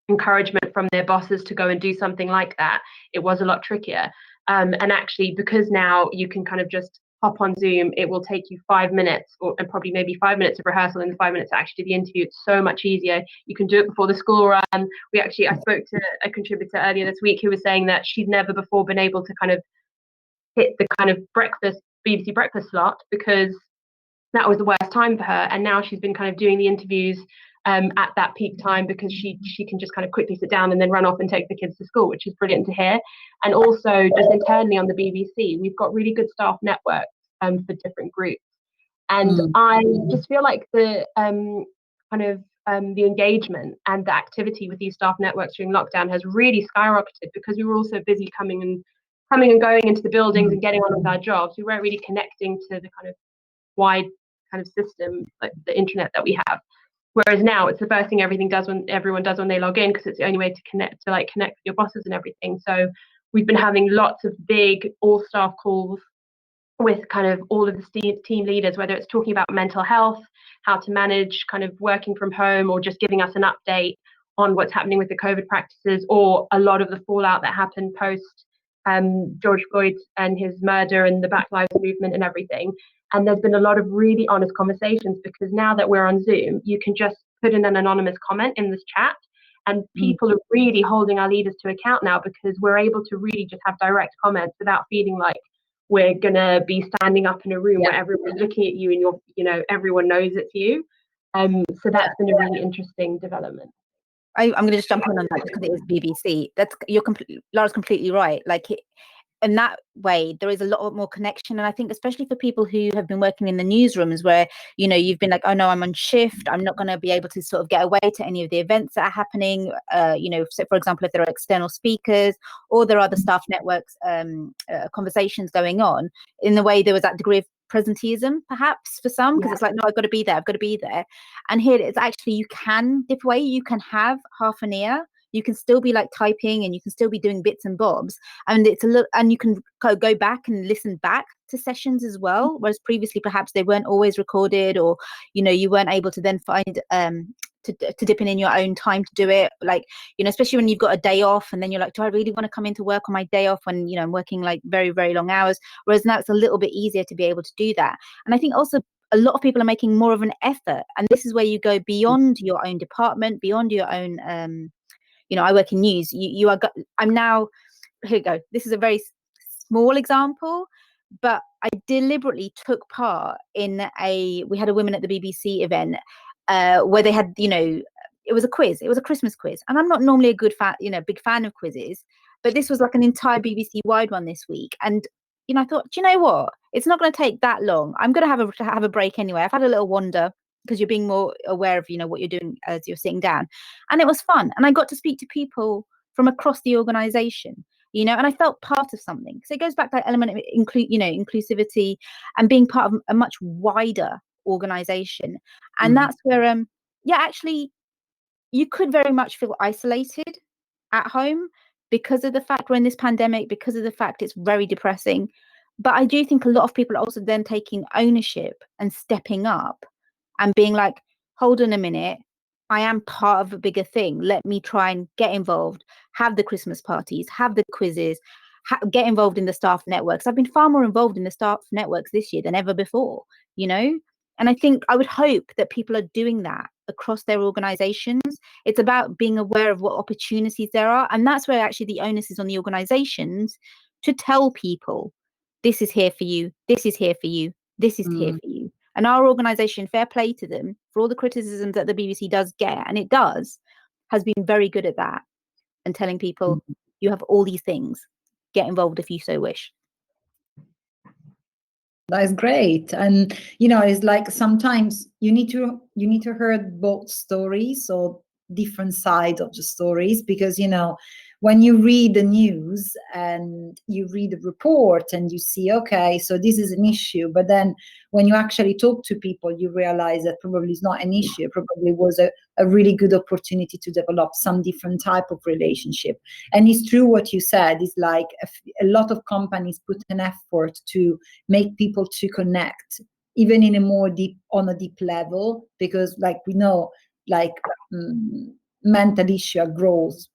encouragement from their bosses to go and do something like that, it was a lot trickier. And actually, because now you can kind of just hop on Zoom. It will take you 5 minutes, and probably maybe 5 minutes of rehearsal and 5 minutes to actually do the interview. It's so much easier. You can do it before the school run. I spoke to a contributor earlier this week who was saying that she'd never before been able to kind of hit the kind of BBC breakfast slot, because that was the worst time for her. And now she's been kind of doing the interviews at that peak time, because she can just kind of quickly sit down and then run off and take the kids to school, which is brilliant to hear. And also, just internally on the BBC, we've got really good staff networks for different groups. And I just feel like the the engagement and the activity with these staff networks during lockdown has really skyrocketed, because we were all so busy coming and going into the buildings and getting on with our jobs. We weren't really connecting to the kind of wide kind of system, like the internet that we have. Whereas now it's the first thing everyone does when they log in, because it's the only way to connect with your bosses and everything. So we've been having lots of big all staff calls with kind of all of the team leaders, whether it's talking about mental health, how to manage kind of working from home, or just giving us an update on what's happening with the COVID practices, or a lot of the fallout that happened post George Floyd and his murder and the Black Lives Movement and everything. And there's been a lot of really honest conversations, because now that we're on Zoom, you can just put in an anonymous comment in this chat, and people are really holding our leaders to account now, because we're able to really just have direct comments without feeling like we're gonna be standing up in a room where everyone's looking at you and everyone knows it's you. So that's been a really interesting development. I'm going to just jump in on that because it is BBC. Laura's completely right. In that way, there is a lot more connection. And I think especially for people who have been working in the newsrooms where, you've been like, oh no, I'm on shift, I'm not going to be able to sort of get away to any of the events that are happening. So for example, if there are external speakers or there are other staff networks, conversations going on, in the way there was that degree of presenteeism perhaps for some, because it's like, no, I've got to be there. And here it's actually, you can dip away, you can have half an ear, you can still be like typing and you can still be doing bits and bobs, and it's a little, and you can go back and listen back to sessions as well, whereas previously perhaps they weren't always recorded, or you weren't able to then find to dip in your own time to do it, especially when you've got a day off and then you're like, do I really want to come into work on my day off when I'm working like very, very long hours? Whereas now it's a little bit easier to be able to do that. And I think also a lot of people are making more of an effort, and this is where you go beyond your own department, beyond your own I work in news. I'm now, here we go, this is a very small example, but I deliberately took part in we had a Women at the BBC event where they had, it was a quiz, it was a Christmas quiz, and I'm not normally a big fan of quizzes, but this was like an entire BBC wide one this week. And I thought, do you know what, it's not going to take that long, I'm going to have a break anyway. I've had a little wander, because you're being more aware of what you're doing as you're sitting down, and it was fun, and I got to speak to people from across the organization, and I felt part of something. So it goes back to that element of inclusivity and being part of a much wider organization. And that's where actually you could very much feel isolated at home because of the fact we're in this pandemic, because of the fact it's very depressing. But I do think a lot of people are also then taking ownership and stepping up and being like, hold on a minute, I am part of a bigger thing. Let me try and get involved, have the Christmas parties, have the quizzes, get involved in the staff networks. I've been far more involved in the staff networks this year than ever before, And I think I would hope that people are doing that across their organizations. It's about being aware of what opportunities there are. And that's where actually the onus is on the organizations to tell people, this is here for you, this is here for you, this is here for you. And our organization, fair play to them for all the criticisms that the BBC does get, and it does, has been very good at that and telling people, you have all these things, get involved if you so wish. That's great. And it's like sometimes you need to hear both stories or different sides of the stories, because when you read the news and you read the report and you see, okay, so this is an issue, but then when you actually talk to people, you realize that probably it's not an issue, probably was a really good opportunity to develop some different type of relationship. And it's true what you said, is like a lot of companies put an effort to make people to connect, even in on a deep level, because like we know, like mental issue grows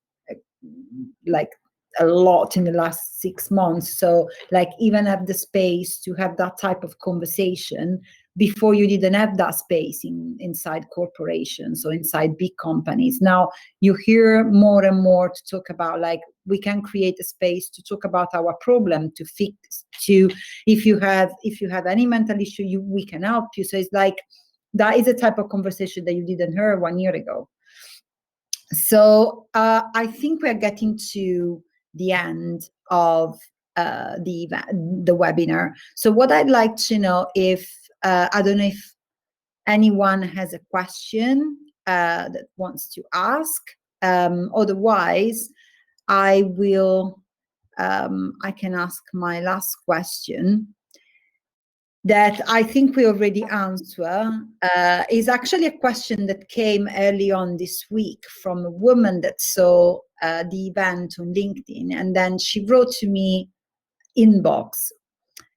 like a lot in the last 6 months. So like even have the space to have that type of conversation. Before you didn't have that space inside corporations or inside big companies. Now you hear more and more to talk about like we can create a space to talk about our problem, to fix, to if you have any mental issue, we can help you. So it's like that is a type of conversation that you didn't hear 1 year ago. So I think we're getting to the end of the webinar. So what I'd like to know if I don't know if anyone has a question that wants to ask. Otherwise, I can ask my last question that I think we already answer. Is actually a question that came early on this week from a woman that saw the event on LinkedIn, and then she wrote to me inbox.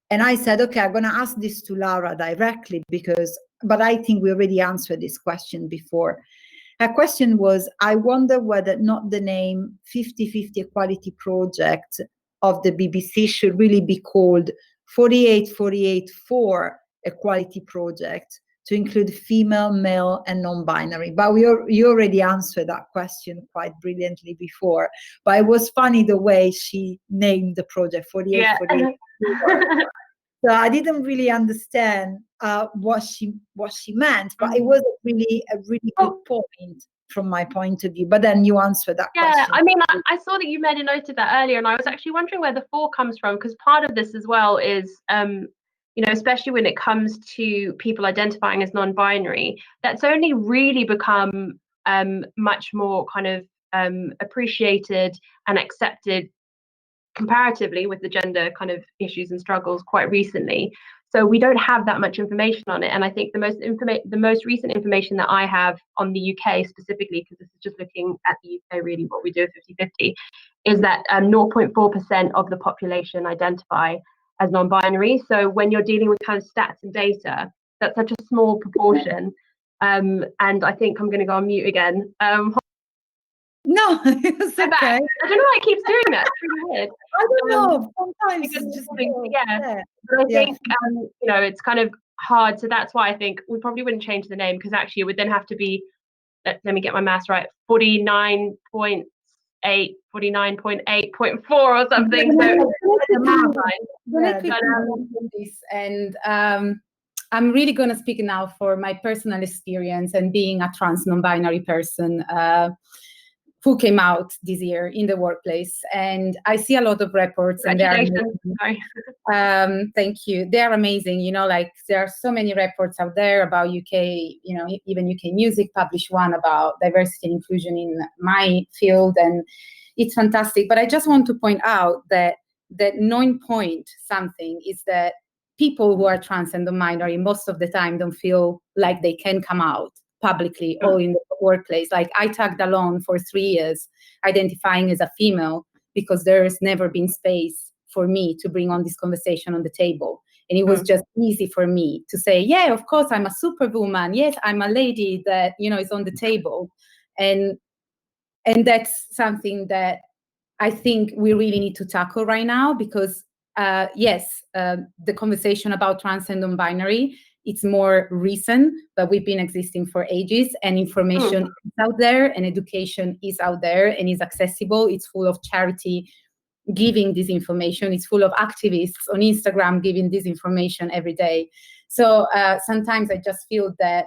And I said, okay, I'm going to ask this to Laura directly but I think we already answered this question before. Her question was, I wonder whether not the name 50/50 Equality Project of the BBC should really be called 48/48 Equality Project to include female, male, and non-binary. But you already answered that question quite brilliantly before. But it was funny the way she named the project 48/48. So I didn't really understand what she meant, but it was a really good point from my point of view. But then you answered that question. Yeah, I mean, I saw that you made a note of that earlier, and I was actually wondering where the 4 comes from, because part of this as well is, especially when it comes to people identifying as non-binary, that's only really become much more kind of appreciated and accepted comparatively with the gender kind of issues and struggles quite recently. So we don't have that much information on it. And I think the most recent information that I have on the UK specifically, because this is just looking at the UK really, what we do at 50/50, is that 0.4% of the population identify as non-binary. So when you're dealing with kind of stats and data, that's such a small proportion. And I think I'm going to go on mute again. No, it's okay. I don't know why it keeps doing that. It's really weird. I don't know. Sometimes because it's just yeah. But I think it's kind of hard. So that's why I think we probably wouldn't change the name, because actually it would then have to be, let me get my maths right, 49.8, 49.8.4 or something. And I'm really going to speak now for my personal experience and being a trans non-binary person who came out this year in the workplace. And I see a lot of reports, and they are thank you. They are amazing. Like there are so many reports out there about UK, even UK Music published one about diversity and inclusion in my field, and it's fantastic. But I just want to point out that 9 point something is that people who are trans and non-binary most of the time don't feel like they can come out publicly or in the workplace. Like I tagged along for 3 years identifying as a female because there's never been space for me to bring on this conversation on the table. And it was just easy for me to say, yeah, of course, I'm a superwoman. Yes, I'm a lady that, is on the table. And that's something that I think we really need to tackle right now, because the conversation about trans and non-binary, it's more recent, but we've been existing for ages, and information is out there, and education is out there, and is accessible. It's full of charity giving this information. It's full of activists on Instagram giving this information every day. So sometimes I just feel that,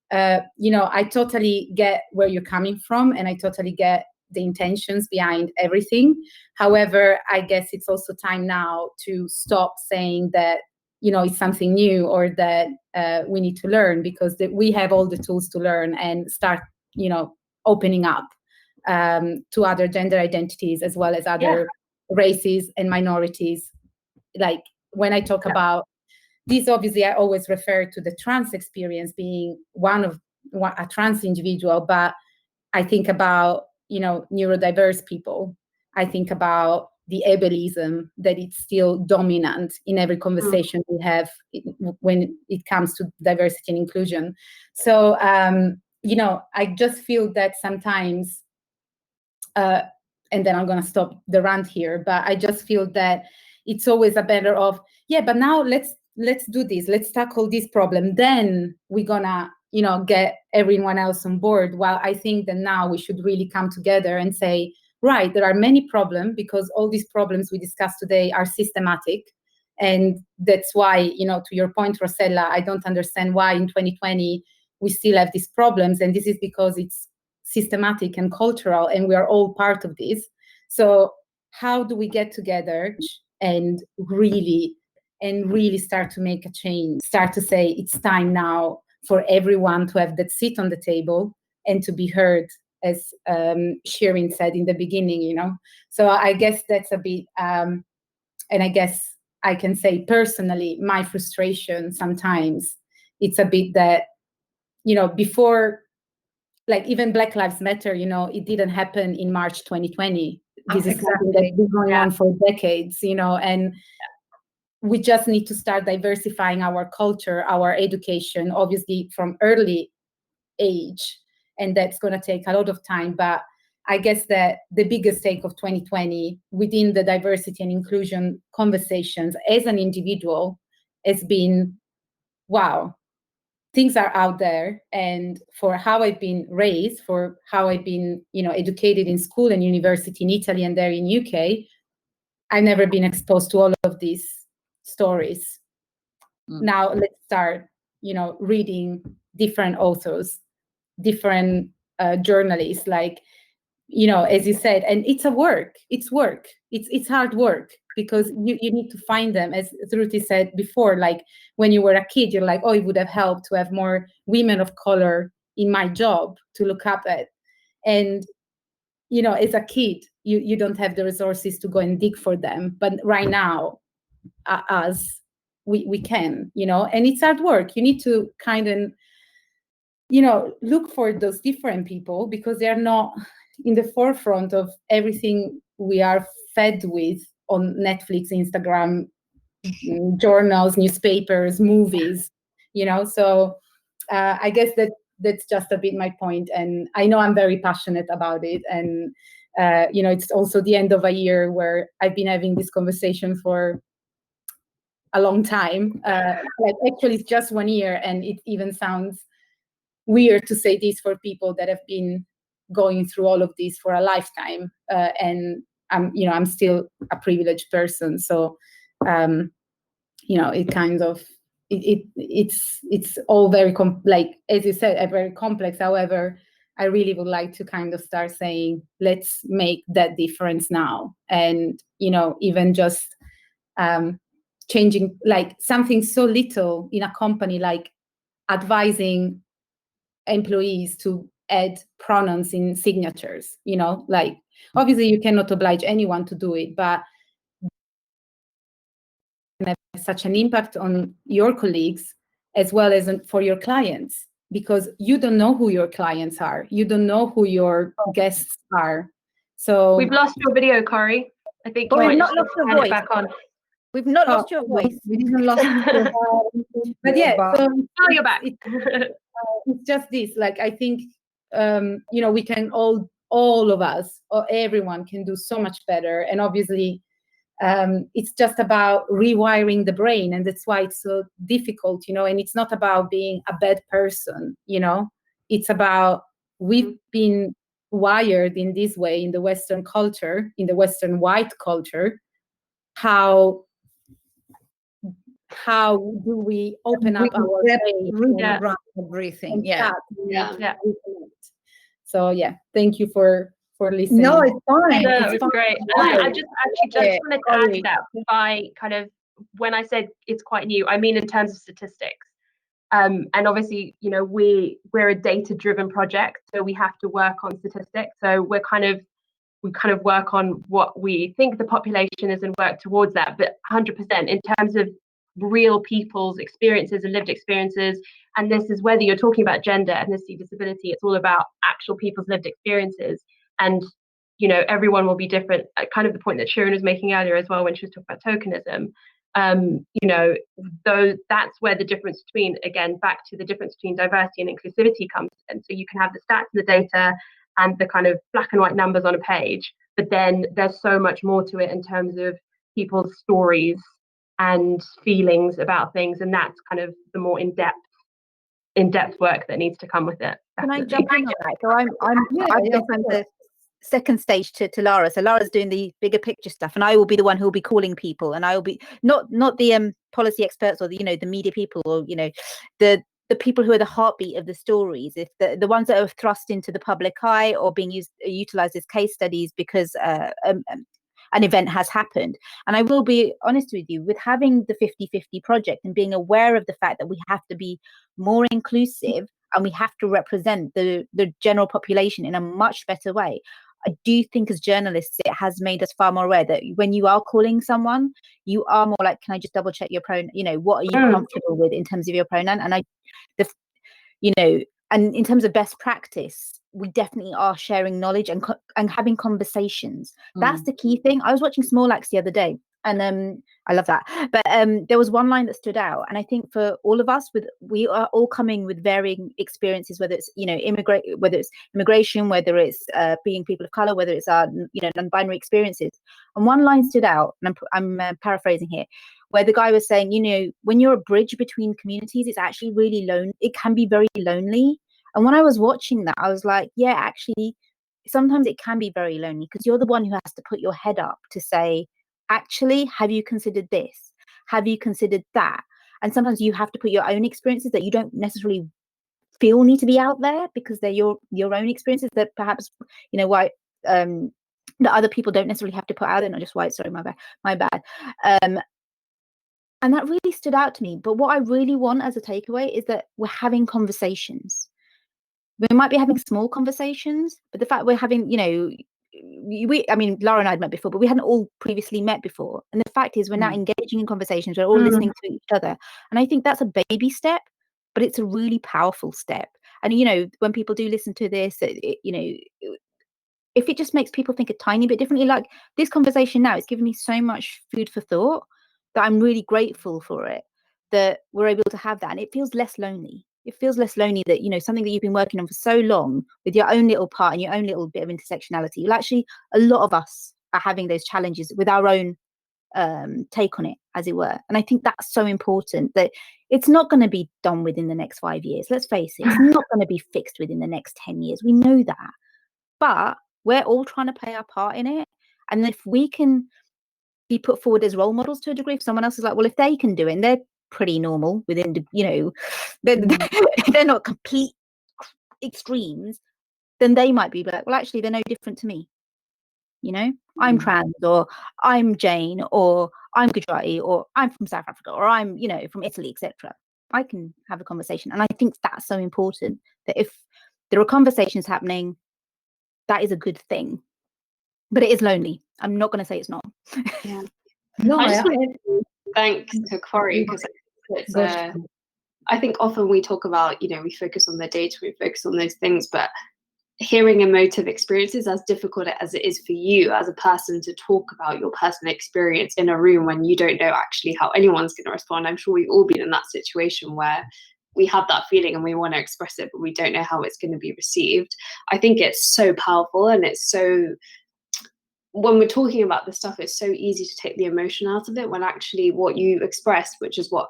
I totally get where you're coming from, and I totally get the intentions behind everything. However, I guess it's also time now to stop saying that, it's something new, or that we need to learn, because we have all the tools to learn and start, opening up to other gender identities as well as other races and minorities. Like when I talk about this, obviously, I always refer to the trans experience being a trans individual, but I think about, neurodiverse people. I think about the ableism that it's still dominant in every conversation we have when it comes to diversity and inclusion. So, I just feel that sometimes and then I'm going to stop the rant here, but I just feel that it's always a matter of, yeah, but now let's do this, let's tackle this problem, then we're gonna, you know, get everyone else on board. Well, I think that now we should really come together and say, right, there are many problems, because all these problems we discussed today are systematic. And that's why, you know, to your point, Rosella, I don't understand why in 2020 we still have these problems. And this is because it's systematic and cultural, and we are all part of this. So how do we get together and really start to make a change, start to say it's time now for everyone to have that seat on the table and to be heard, as Shirin said in the beginning, you know. So I guess that's a bit, and I guess I can say personally, my frustration sometimes, it's a bit that, you know, before, like even Black Lives Matter, you know, it didn't happen in March 2020. This is something that's been going on for decades, you know, and we just need to start diversifying our culture, our education, obviously from early age, and that's going to take a lot of time. But I guess that the biggest take of 2020 within the diversity and inclusion conversations as an individual has been, wow, things are out there. And for how I've been raised, for how I've been, you know, educated in school and university in Italy and there in UK, I've never been exposed to all of these stories. Now let's start, you know, reading different authors, different journalists, like, you know, as you said, and it's work, it's hard work, because you need to find them, as Ruti said before, like when you were a kid, you're like, oh, it would have helped to have more women of color in my job to look up at. And, you know, as a kid, you don't have the resources to go and dig for them. But right now, we can, you know, and it's hard work. You need to kind of, you know, look for those different people, because they're not in the forefront of everything we are fed with on Netflix, Instagram, journals, newspapers, movies, you know. So I guess that's just a bit my point. And I know I'm very passionate about it. And, you know, it's also the end of a year where I've been having this conversation for a long time. Like actually it's just 1 year, and it even sounds weird to say this for people that have been going through all of this for a lifetime. And I'm still a privileged person. So, you know, it kind of, it's all very, like, as you said, very complex. However, I really would like to kind of start saying, let's make that difference now. And, you know, even just changing, like something so little in a company, like advising employees to add pronouns in signatures, you know, like obviously you cannot oblige anyone to do it, but have such an impact on your colleagues as well as for your clients, because you don't know who your clients are, you don't know who your guests are. So we've lost your video, Corey. I think we've not lost your voice. Back on. We've not lost your voice. We didn't lost your voice. But yeah, so oh, you're back. It's just this, like, I think, you know, we can all of us, or everyone can do so much better. And obviously, it's just about rewiring the brain. And that's why it's so difficult, you know, and it's not about being a bad person, you know, it's about, we've been wired in this way in the Western culture, in the Western white culture. How do we open up our brain? Everything. So yeah, thank you for listening. No, it's fine. No, it's it's fine. great. I just wanted to add to that by kind of, when I said it's quite new, I mean in terms of statistics. And obviously, you know, we're a data-driven project, so we have to work on statistics. So we kind of work on what we think the population is and work towards that. But 100% in terms of real people's experiences and lived experiences, and this is whether you're talking about gender, ethnicity, disability, it's all about actual people's lived experiences. And, you know, everyone will be different. Kind of the point that Shirin was making earlier as well when she was talking about tokenism. You know, that's where the difference between, again, back to the difference between diversity and inclusivity comes in. So you can have the stats and the data and the kind of black and white numbers on a page, but then there's so much more to it in terms of people's stories and feelings about things, and that's kind of the more in-depth work that needs to come with it. Can I Definitely. jump in on that? So I guess I'm the second stage to Lara. So Lara's doing the bigger picture stuff, and I will be the one who will be calling people, and I will be not the policy experts or the the media people, or the people who are the heartbeat of the stories, if the ones that are thrust into the public eye or being utilized as case studies because an event has happened. And I will be honest with you, with having the 50-50 project and being aware of the fact that we have to be more inclusive and we have to represent the general population in a much better way, I do think as journalists, it has made us far more aware that when you are calling someone, you are more like, can I just double check your pronoun? What are you comfortable with in terms of your pronoun? And and in terms of best practice, we definitely are sharing knowledge and having conversations. That's the key thing. I was watching Small Axe the other day, and I love that. But there was one line that stood out, and I think for all of us, we are all coming with varying experiences, whether it's whether it's immigration, whether it's being people of color, whether it's our non-binary experiences. And one line stood out, and I'm paraphrasing here, where the guy was saying, when you're a bridge between communities, it's actually really lonely. It can be very lonely. And when I was watching that, I was like, yeah, actually, sometimes it can be very lonely because you're the one who has to put your head up to say, actually, have you considered this? Have you considered that? And sometimes you have to put your own experiences that you don't necessarily feel need to be out there because they're your own experiences that perhaps, why that other people don't necessarily have to put out there, not just white, sorry, my bad. And that really stood out to me. But what I really want as a takeaway is that we're having conversations. We might be having small conversations, but the fact we're having, Laura and I had met before, but we hadn't all previously met before. And the fact is we're now engaging in conversations. We're all listening to each other. And I think that's a baby step, but it's a really powerful step. And, when people do listen to this, if it just makes people think a tiny bit differently, like this conversation now, it's given me so much food for thought that I'm really grateful for it, that we're able to have that. And it feels less lonely. It feels less lonely that, something that you've been working on for so long with your own little part and your own little bit of intersectionality. Well, actually, a lot of us are having those challenges with our own take on it, as it were. And I think that's so important, that it's not going to be done within the next 5 years. Let's face it, it's not going to be fixed within the next 10 years. We know that. But we're all trying to play our part in it. And if we can be put forward as role models to a degree, if someone else is like, well, if they can do it and they're pretty normal within they're not complete extremes, then they might be like, well, actually they're no different to me. I'm trans, or I'm Jane, or I'm Gujarati, or I'm from South Africa, or I'm from Italy, etc. I can have a conversation. And I think that's so important, that if there are conversations happening, that is a good thing. But it is lonely. I'm not going to say it's not. Yeah. No, I just want to thank Corey, because it's I think often we talk about, we focus on the data, we focus on those things, but hearing emotive experiences, as difficult as it is for you as a person to talk about your personal experience in a room when you don't know actually how anyone's going to respond. I'm sure we've all been in that situation where we have that feeling and we want to express it, but we don't know how it's going to be received. I think it's so powerful, and it's so, when we're talking about this stuff, it's so easy to take the emotion out of it, when actually what you expressed, which is what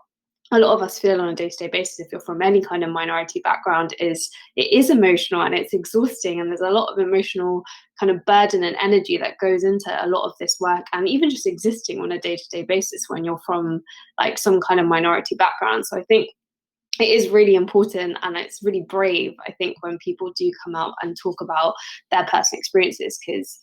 a lot of us feel on a day-to-day basis, if you're from any kind of minority background, it is emotional and it's exhausting, and there's a lot of emotional kind of burden and energy that goes into a lot of this work, and even just existing on a day-to-day basis when you're from like some kind of minority background. So I think it is really important, and it's really brave, I think, when people do come out and talk about their personal experiences, because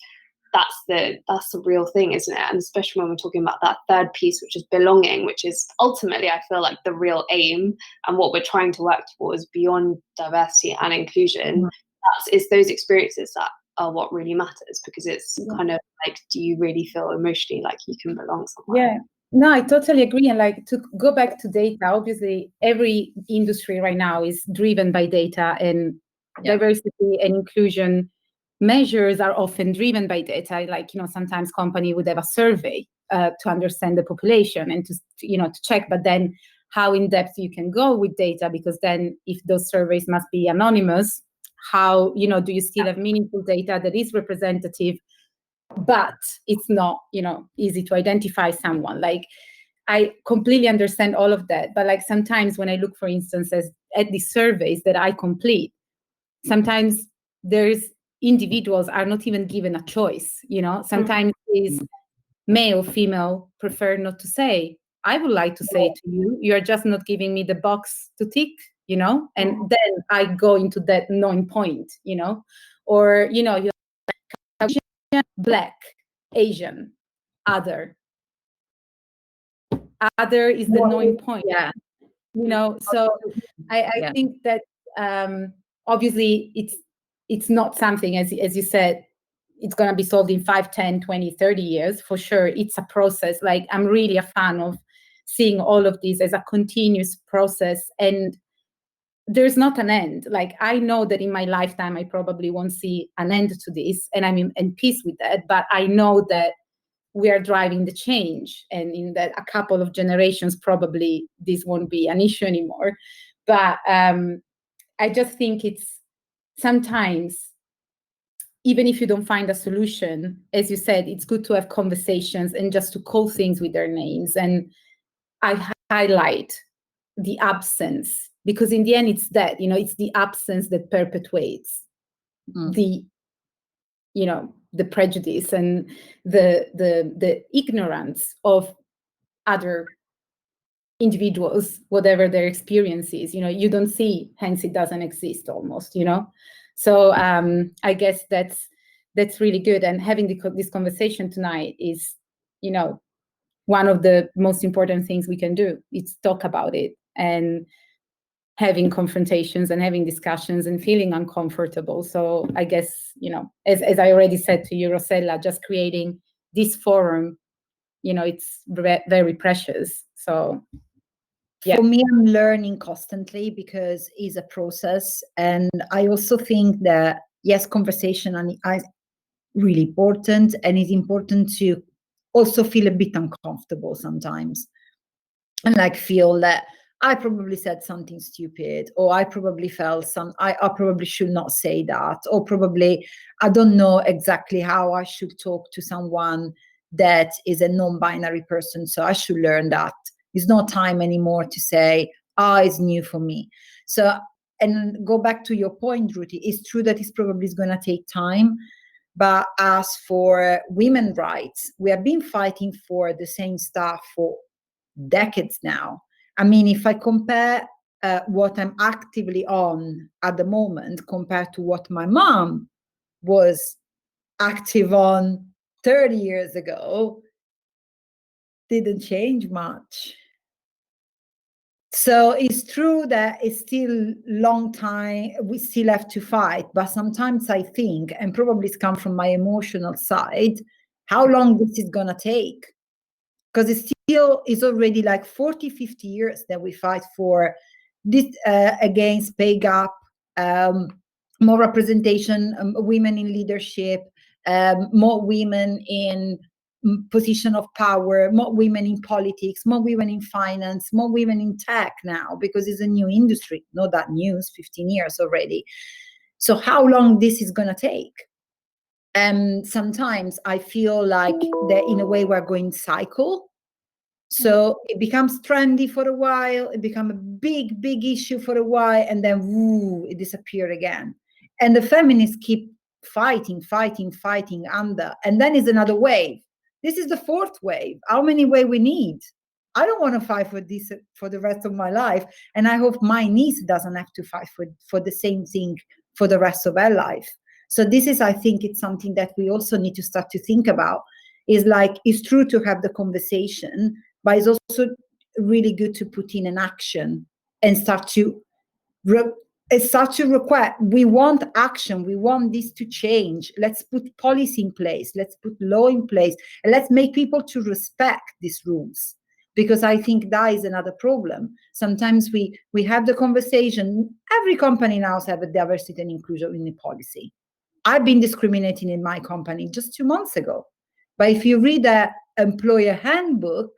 that's the real thing, isn't it? And especially when we're talking about that third piece, which is belonging, which is ultimately, I feel like, the real aim and what we're trying to work towards beyond diversity and inclusion. It's those experiences that are what really matters, because it's kind of like, do you really feel emotionally like you can belong somewhere? Yeah. No, I totally agree. And like, to go back to data, obviously every industry right now is driven by data, and diversity and inclusion measures are often driven by data. Like, sometimes company would have a survey to understand the population and to check, but then how in depth you can go with data, because then if those surveys must be anonymous, how, do you still have meaningful data that is representative but it's not, easy to identify someone. Like, I completely understand all of that. But like sometimes when I look, for instance, at the surveys that I complete, sometimes there's individuals are not even given a choice, sometimes is male, female, prefer not to say. I would like to say to you, you're just not giving me the box to tick, and then I go into that knowing point, or, you're Black, Asian, other is the knowing point. Yeah. So I think that obviously it's not something, as you said, it's going to be solved in 5, 10, 20, 30 years for sure. It's a process. Like, I'm really a fan of seeing all of this as a continuous process, and there's not an end. Like, I know that in my lifetime I probably won't see an end to this, and I'm in peace with that, but I know that we are driving the change, and in that a couple of generations probably this won't be an issue anymore. But I just think it's sometimes, even if you don't find a solution, as you said, it's good to have conversations and just to call things with their names. And I highlight the absence, because in the end it's that, it's the absence that perpetuates the prejudice and the ignorance of other individuals, whatever their experience is. You don't see, hence it doesn't exist almost, So I guess that's really good. And having this conversation tonight is, one of the most important things we can do. It's talk about it, and having confrontations and having discussions and feeling uncomfortable. So I guess, as I already said to you, Rosella, just creating this forum, it's very precious. So for me, I'm learning constantly because it's a process. And I also think that, yes, conversation is really important, and it's important to also feel a bit uncomfortable sometimes, and like feel that I probably said something stupid, or I probably felt I probably should not say that, or probably I don't know exactly how I should talk to someone that is a non-binary person, so I should learn that. There's no time anymore to say, it's new for me. So, and go back to your point, Ruti, it's true that it's probably going to take time. But as for women's rights, we have been fighting for the same stuff for decades now. I mean, if I compare what I'm actively on at the moment compared to what my mom was active on 30 years ago, didn't change much. So it's true that it's still long time, we still have to fight, but sometimes I think, and probably it's come from my emotional side, how long this is gonna take. Because it's already like 40, 50 years that we fight for this against pay gap, more representation, women in leadership, more women in position of power, more women in politics, more women in finance, more women in tech now, because it's a new industry, not that news, 15 years already. So how long this is going to take? Sometimes I feel like that in a way we're going cycle. So it becomes trendy for a while, it becomes a big, big issue for a while, and then it disappeared again. And the feminists keep fighting under, and then is another wave. This is the fourth wave. How many waves we need? I don't want to fight for this for the rest of my life, and I hope my niece doesn't have to fight for the same thing for the rest of her life. So this is, I think, it's something that we also need to start to think about. Is like, it's true to have the conversation, but it's also really good to put in an action and start to request. We want action. We want this to change. Let's put policy in place. Let's put law in place, and let's make people to respect these rules. Because I think that is another problem. Sometimes we have the conversation. Every company now has a diversity and inclusion in the policy. I've been discriminating in my company just 2 months ago. But if you read the employer handbook,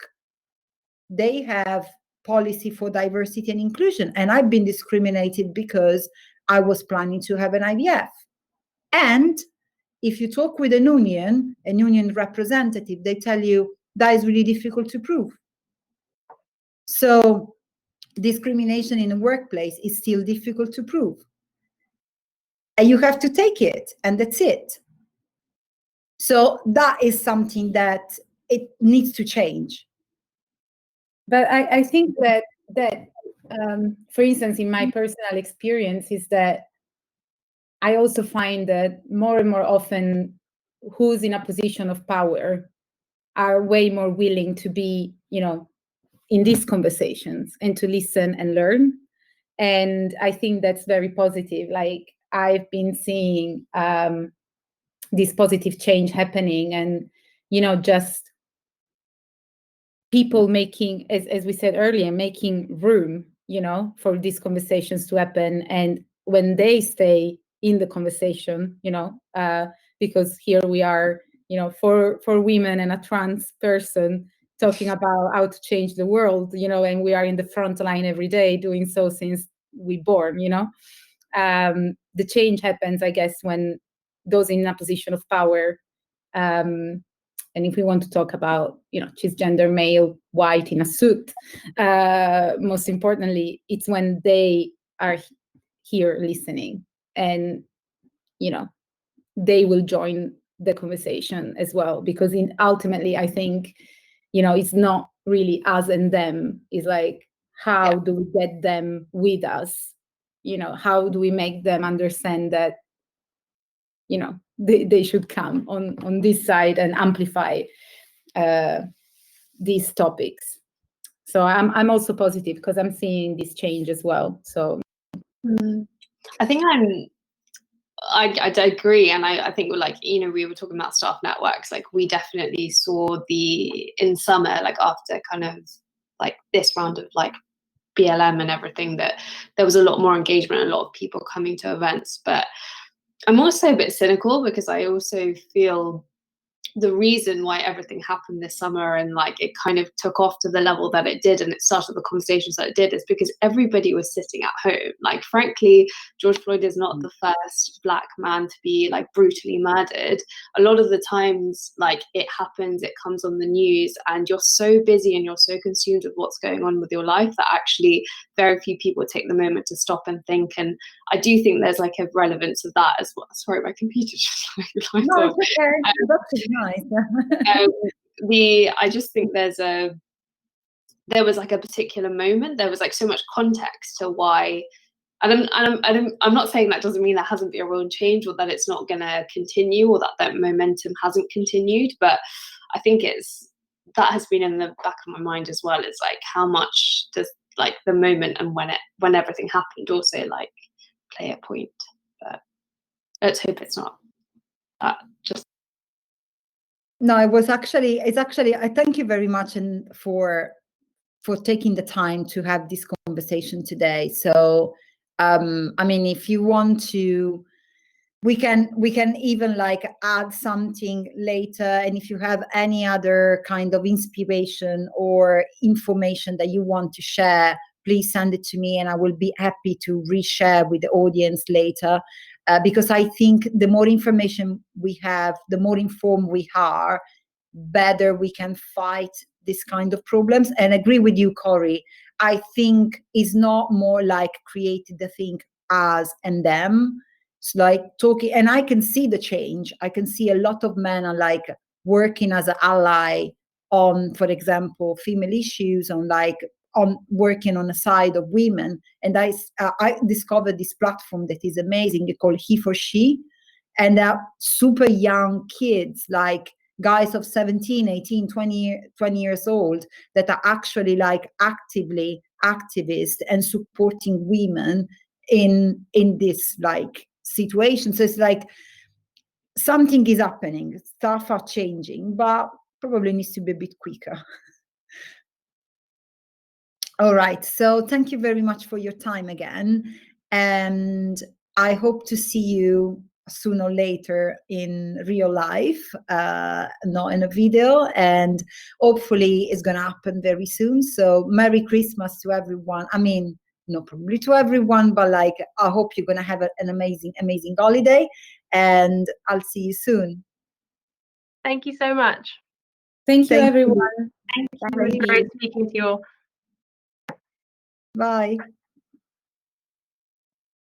they have policy for diversity and inclusion. And I've been discriminated because I was planning to have an IVF. And if you talk with a union representative, they tell you that is really difficult to prove. So discrimination in the workplace is still difficult to prove. And you have to take it, and that's it. So that is something that it needs to change. But I think that for instance, in my personal experience, is that I also find that more and more often who's in a position of power are way more willing to be, in these conversations and to listen and learn. And I think that's very positive. Like, I've been seeing this positive change happening, and, just people making, as we said earlier, making room, for these conversations to happen. And when they stay in the conversation, because here we are, for women and a trans person talking about how to change the world, and we are in the front line every day doing so since we born, the change happens, I guess, when those in a position of power, and if we want to talk about, cisgender male, white in a suit, most importantly, it's when they are here listening, and, they will join the conversation as well. Because ultimately, I think, it's not really us and them. It's like, how do we get them with us? How do we make them understand that, they should come on this side and amplify these topics. So I'm also positive because I'm seeing this change as well. So I think I agree, and I think we were talking about staff networks. Like, we definitely saw in summer, like after kind of like this round of like BLM and everything, that there was a lot more engagement, a lot of people coming to events. But I'm also a bit cynical, because I also feel the reason why everything happened this summer and like it kind of took off to the level that it did and it started the conversations that it did is because everybody was sitting at home. Like, frankly, George Floyd is not the first Black man to be like brutally murdered. A lot of the times, like, it happens, it comes on the news, and you're so busy and you're so consumed with what's going on with your life that actually very few people take the moment to stop and think. And I do think there's like a relevance of that as well. Sorry, my computer just like No, it's okay. That's nice. I just think there was like a particular moment. There was like so much context to why, and I'm not saying that doesn't mean there hasn't been a real change or that it's not going to continue or that momentum hasn't continued. But I think that has been in the back of my mind as well. It's like, how much does like the moment and when everything happened also like play a point? But let's hope it's not that. Just no, it's actually I thank you very much and for taking the time to have this conversation today. So I mean, if you want to, we can even like add something later, and if you have any other kind of inspiration or information that you want to share, please send it to me and I will be happy to reshare with the audience later. Because I think the more information we have, the more informed we are, better we can fight this kind of problems. And agree with you, Corey. I think it's not more like creating the thing us and them. It's like talking, and I can see the change. I can see a lot of men are like working as an ally on, for example, female issues, on working on the side of women. And I discovered this platform that is amazing. It's called He for She. And they're super young kids, like guys of 17, 18, 20 years old that are actually like actively activists and supporting women in this like situation. So it's like something is happening, stuff are changing, but probably needs to be a bit quicker. All right, so thank you very much for your time again, and I hope to see you sooner or later in real life, not in a video, and hopefully it's gonna happen very soon. So Merry Christmas to everyone. I mean, not probably to everyone, but like I hope you're gonna have an amazing holiday, and I'll see you soon. Thank you so much. Thank you, Thank you. everyone. Thank you. It Thank was you. great speaking to you all. Bye.